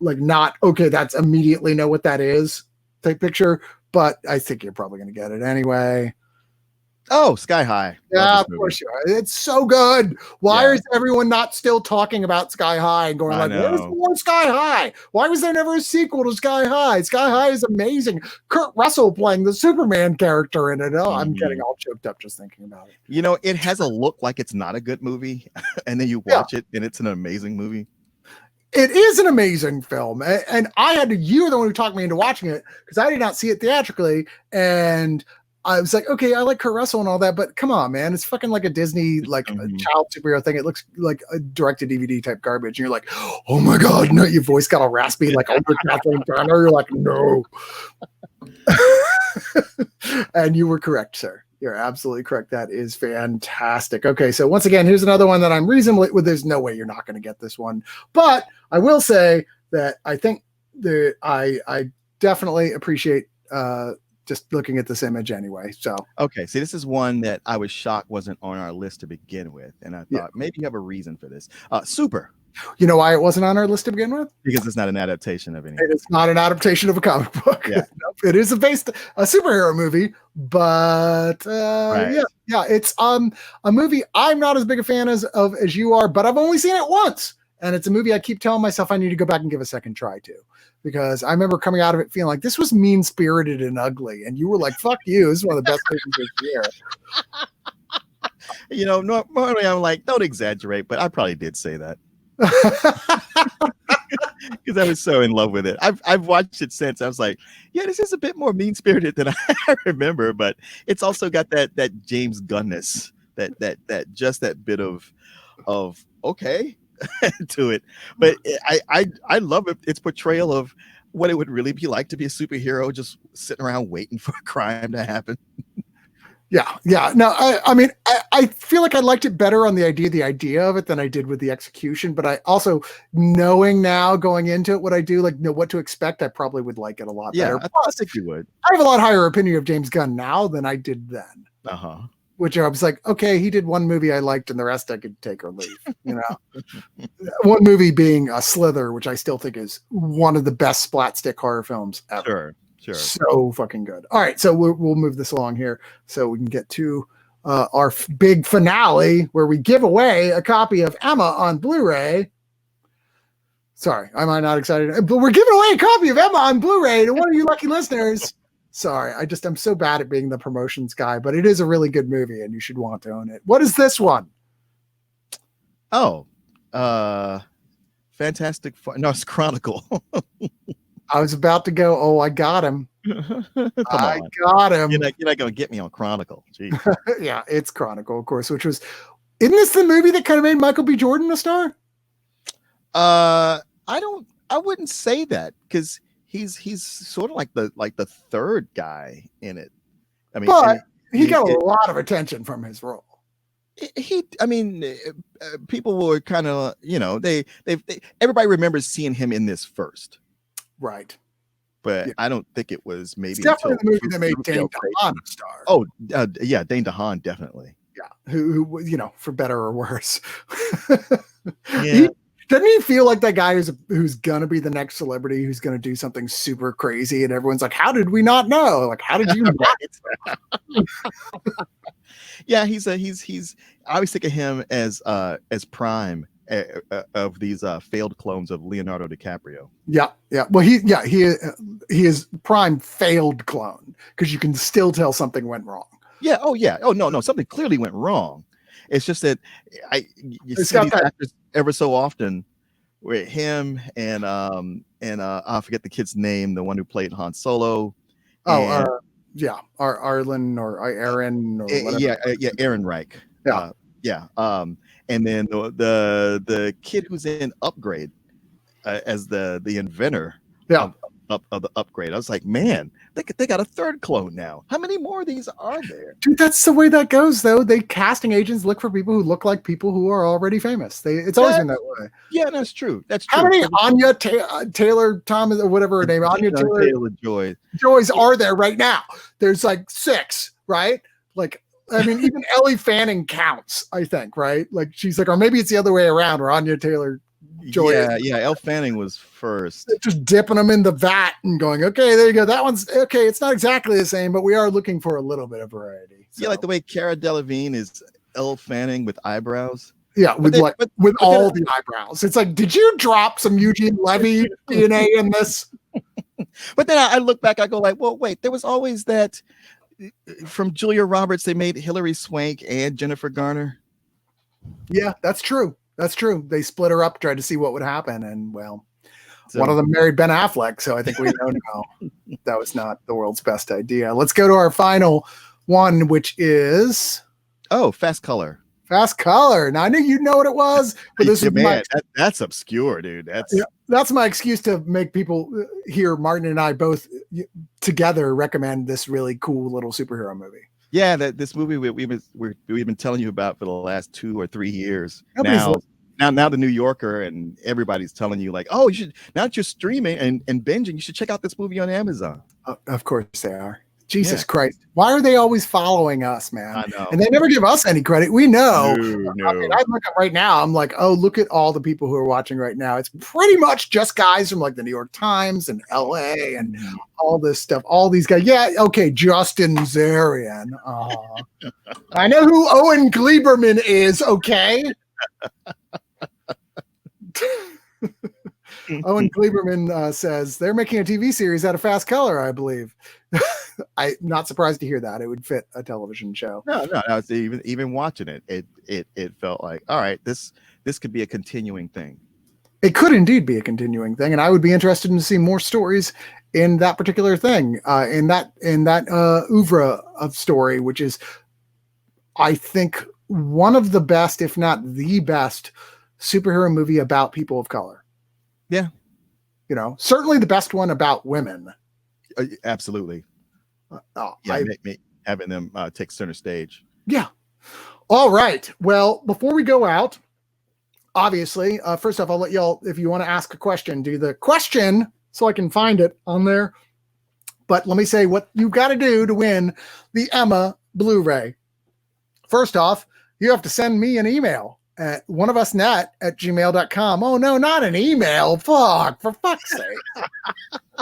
like not, okay, that's immediately know what that is type picture, but I think you're probably going to get it anyway. Oh, Sky High. Yeah, of course you are. It's so good. Why is everyone not still talking about Sky High and going where's more Sky High? Why was there never a sequel to Sky High? Sky High is amazing. Kurt Russell playing the Superman character in it. Oh, I'm getting all choked up just thinking about it. It has a look like it's not a good movie, and then you watch it and it's an amazing movie. It is an amazing film. And you were the one who talked me into watching it because I did not see it theatrically. And I was like, okay, I like Kurt Russell and all that, but come on, man. It's fucking like a Disney, a child superhero thing. It looks like a direct-to-DVD type garbage. And you're like, oh my God, no, your voice got all raspy like older Kathleen Turner. You're like, no. And you were correct, sir. You're absolutely correct. That is fantastic. Okay, so once again, here's another one that I'm reasonably, there's no way you're not going to get this one. But I will say that I think that I definitely appreciate just looking at this image anyway. So okay, see, this is one that I was shocked wasn't on our list to begin with, and I thought maybe you have a reason for this. Super. You know why it wasn't on our list to begin with? Because it's not an adaptation of anything. It's not an adaptation of a comic book. Yeah. It is a superhero movie, but it's a movie I'm not as big a fan as you are, but I've only seen it once. And it's a movie I keep telling myself I need to go back and give a second try to, because I remember coming out of it feeling like this was mean-spirited and ugly. And you were like, fuck you. This is one of the best movies this year. Normally I'm like, don't exaggerate, but I probably did say that. Because I was so in love with it. I've watched it since. I was like, yeah, this is a bit more mean-spirited than I remember, but it's also got that James Gunness, that bit of okay to it. But I love it. Its portrayal of what it would really be like to be a superhero, just sitting around waiting for a crime to happen. Yeah. No, I mean, I feel like I liked it better on the idea of it than I did with the execution. But I also, knowing now going into it what I do, like know what to expect, I probably would like it a lot better. I think you would. I have a lot higher opinion of James Gunn now than I did then. Which I was like, okay, he did one movie I liked and the rest I could take or leave. One movie being Slither, which I still think is one of the best splat-stick horror films ever. Sure. So fucking good. All right, so we'll move this along here so we can get to our big finale where we give away a copy of Emma on Blu-ray. Sorry, am I not excited? But we're giving away a copy of Emma on Blu-ray to one of you lucky listeners. Sorry, I'm so bad at being the promotions guy, but it is a really good movie and you should want to own it. What is this one? Oh, Fantastic. No, it's Chronicle. I was about to go, oh, I got him. Come I on. got him. You're not gonna get me on Chronicle. Jeez. Yeah, it's Chronicle, of course, which was, isn't this the movie that kind of made Michael B. Jordan a star? I wouldn't say that, because he's sort of like the third guy in it. I mean, But he got it, a lot of attention from his role. I mean, people were kind of, they everybody remembers seeing him in this first, Right. but Yeah. I don't think it was maybe It's definitely the movie that made Fruitvale Dane DeHaan a star. Oh, yeah, Dane DeHaan, definitely. Yeah, who for better or worse. Yeah. Doesn't he feel like that guy who's gonna be the next celebrity, who's gonna do something super crazy, and everyone's like, "How did we not know? Like, how did you not?" Yeah, he's I always think of him as Prime of these failed clones of Leonardo DiCaprio. Yeah. Well, he is Prime failed clone, because you can still tell something went wrong. Yeah. Oh, yeah. Oh, no. Something clearly went wrong. It's just that you see these actors ever so often with him and I forget the kid's name, the one who played Han Solo. Arlen or Aaron or whatever. Yeah, Aaron Reich. Yeah. And then the kid who's in Upgrade as the inventor. Yeah. Of the Upgrade. I was like, man, they got a third clone now. How many more of these are there? Dude, that's the way that goes, though. Casting agents look for people who look like people who are already famous. It's always been that way. Yeah, that's true. How many Anya Taylor Thomas or whatever her name, Anya Taylor Joys are there right now? There's like 6, right? Like, I mean, even Ellie Fanning counts, I think, right? Like, she's like, or maybe it's the other way around, where Anya Taylor Joy. Yeah. Elle Fanning was first. Just dipping them in the vat and going, okay, there you go. That one's okay. It's not exactly the same, but we are looking for a little bit of variety. So. Yeah, like the way Cara Delevingne is Elle Fanning with eyebrows. Yeah, with all the eyebrows. It's like, did you drop some Eugene Levy DNA in this? But then I look back, I go like, well, wait, there was always that from Julia Roberts. They made Hilary Swank and Jennifer Garner. Yeah, that's true. That's true. They split her up, tried to see what would happen, and well, one of them married Ben Affleck. So I think we know now that was not the world's best idea. Let's go to our final one, which is Fast Color. Fast Color. Now I knew you'd know what it was, but this is that's obscure, dude. That's my excuse to make people hear Martin and I both together recommend this really cool little superhero movie. Yeah, this movie we've been telling you about for the last 2 or 3 years. Now the New Yorker and everybody's telling you like, oh, you should, now that you're streaming and binging, you should check out this movie on Amazon. Of course they are. Jesus Christ. Why are they always following us, man? I know. And they never give us any credit. We know. No. I mean, I look up right now. I'm like, oh, look at all the people who are watching right now. It's pretty much just guys from like the New York Times and LA and all this stuff. All these guys. Yeah. Okay. Justin Zarian. I know who Owen Gleiberman is. Okay. Owen Gleiberman says they're making a TV series out of Fast Color, I believe. I'm not surprised to hear that. It would fit a television show. No. I was even watching it. It felt like, all right, this could be a continuing thing. It could indeed be a continuing thing, and I would be interested in seeing more stories in that particular thing, in that oeuvre of story, which is, I think, one of the best, if not the best, superhero movie about people of color. Yeah. Certainly the best one about women. Absolutely. Having them take center stage. Yeah. All right. Well, before we go out, obviously, first off, I'll let y'all, if you want to ask a question, do the question so I can find it on there. But let me say what you got to do to win the Emma Blu-ray. First off, you have to send me an email at oneofus.net@gmail.com. Oh, no, not an email. For fuck's sake.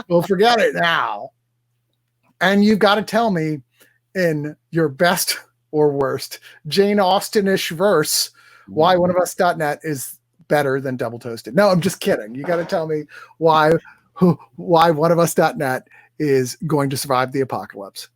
Well, forget it now. And you've got to tell me in your best or worst Jane Austen-ish verse why oneofus.net is better than Double Toasted. No, I'm just kidding. You got to tell me why oneofus.net is going to survive the apocalypse.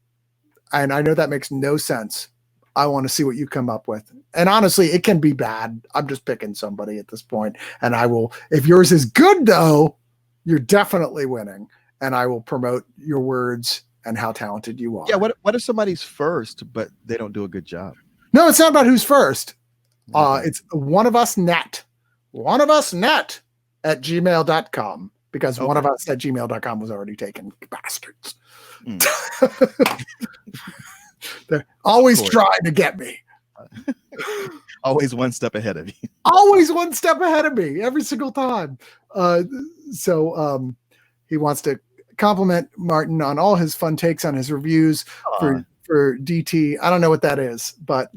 And I know that makes no sense. I want to see what you come up with. And honestly, it can be bad. I'm just picking somebody at this point. And I will, if yours is good though, you're definitely winning. and I will promote your words and how talented you are. Yeah. What if somebody's first, but they don't do a good job? No, it's not about who's first. Okay. It's Oneofus.net. Oneofus.net at gmail.com, because Okay. oneofus at gmail.com was already taken. Bastards. They're always trying to get me. Always one step ahead of you. Always one step ahead of me every single time. So he wants to compliment Martin on all his fun takes on his reviews for DT. I don't know what that is, but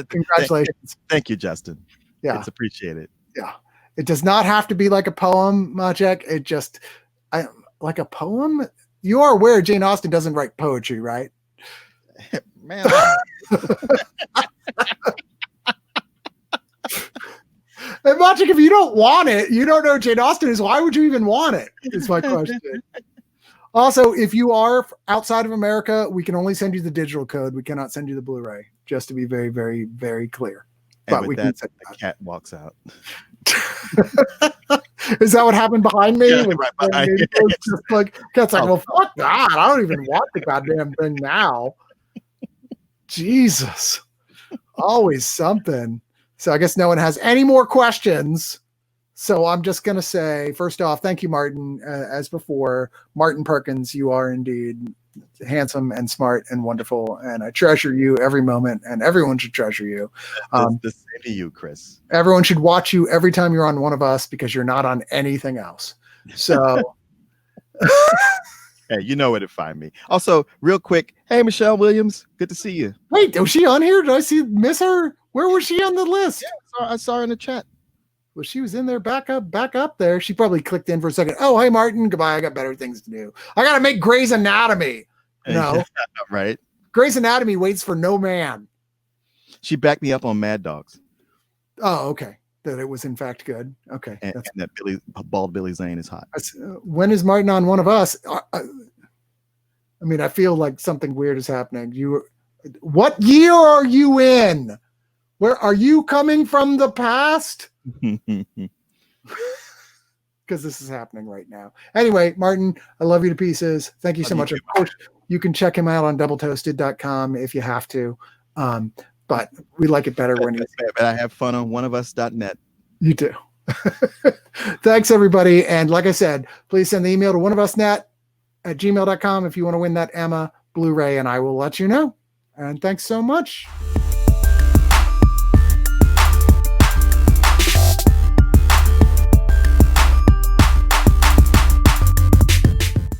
congratulations. Thank you, Justin. Yeah. It's appreciated. Yeah. It does not have to be like a poem, Majek. It just, like a poem. You are aware Jane Austen doesn't write poetry, right? Man. And Majek, if you don't want it, you don't know who Jane Austen is. Why would you even want it? Is my question. Also, if you are outside of America, we can only send you the digital code. We cannot send you the Blu-ray, just to be very, very, very clear. And but we that, can the cat walks out. Is that what happened behind me? Yeah, right behind just like, cat's like, well, fuck that. I don't even want the goddamn thing now. Jesus. Always something. So I guess no one has any more questions. So I'm just going to say, first off, thank you, Martin. As before, Martin Perkins, you are indeed handsome and smart and wonderful. And I treasure you every moment, and everyone should treasure you. The same to you, Chris. Everyone should watch you every time you're on One of Us, because you're not on anything else. So hey, you know where to find me. Also, real quick, hey, Michelle Williams, good to see you. Wait, was she on here? Did I miss her? Where was she on the list? Yeah, I saw her in the chat. Well, she was in there, back up there. She probably clicked in for a second. Oh, hey, Martin, goodbye. I got better things to do. I got to make Grey's Anatomy. No. Right. Grey's Anatomy waits for no man. She backed me up on Mad Dogs. Oh, okay. That it was in fact good. Okay. And that bald Billy Zane is hot. When is Martin on One of Us? I mean, I feel like something weird is happening. What year are you in? Where are you coming from, the past? Because this is happening right now. Anyway, Martin, I love you to pieces. Thank you so much. Of course, you can check him out on doubletoasted.com if you have to. But we like it better when you. But I have fun on oneofus.net. You do. Thanks, everybody. And like I said, please send the email to oneofusnet at gmail.com if you want to win that Emma Blu-ray, and I will let you know. And thanks so much.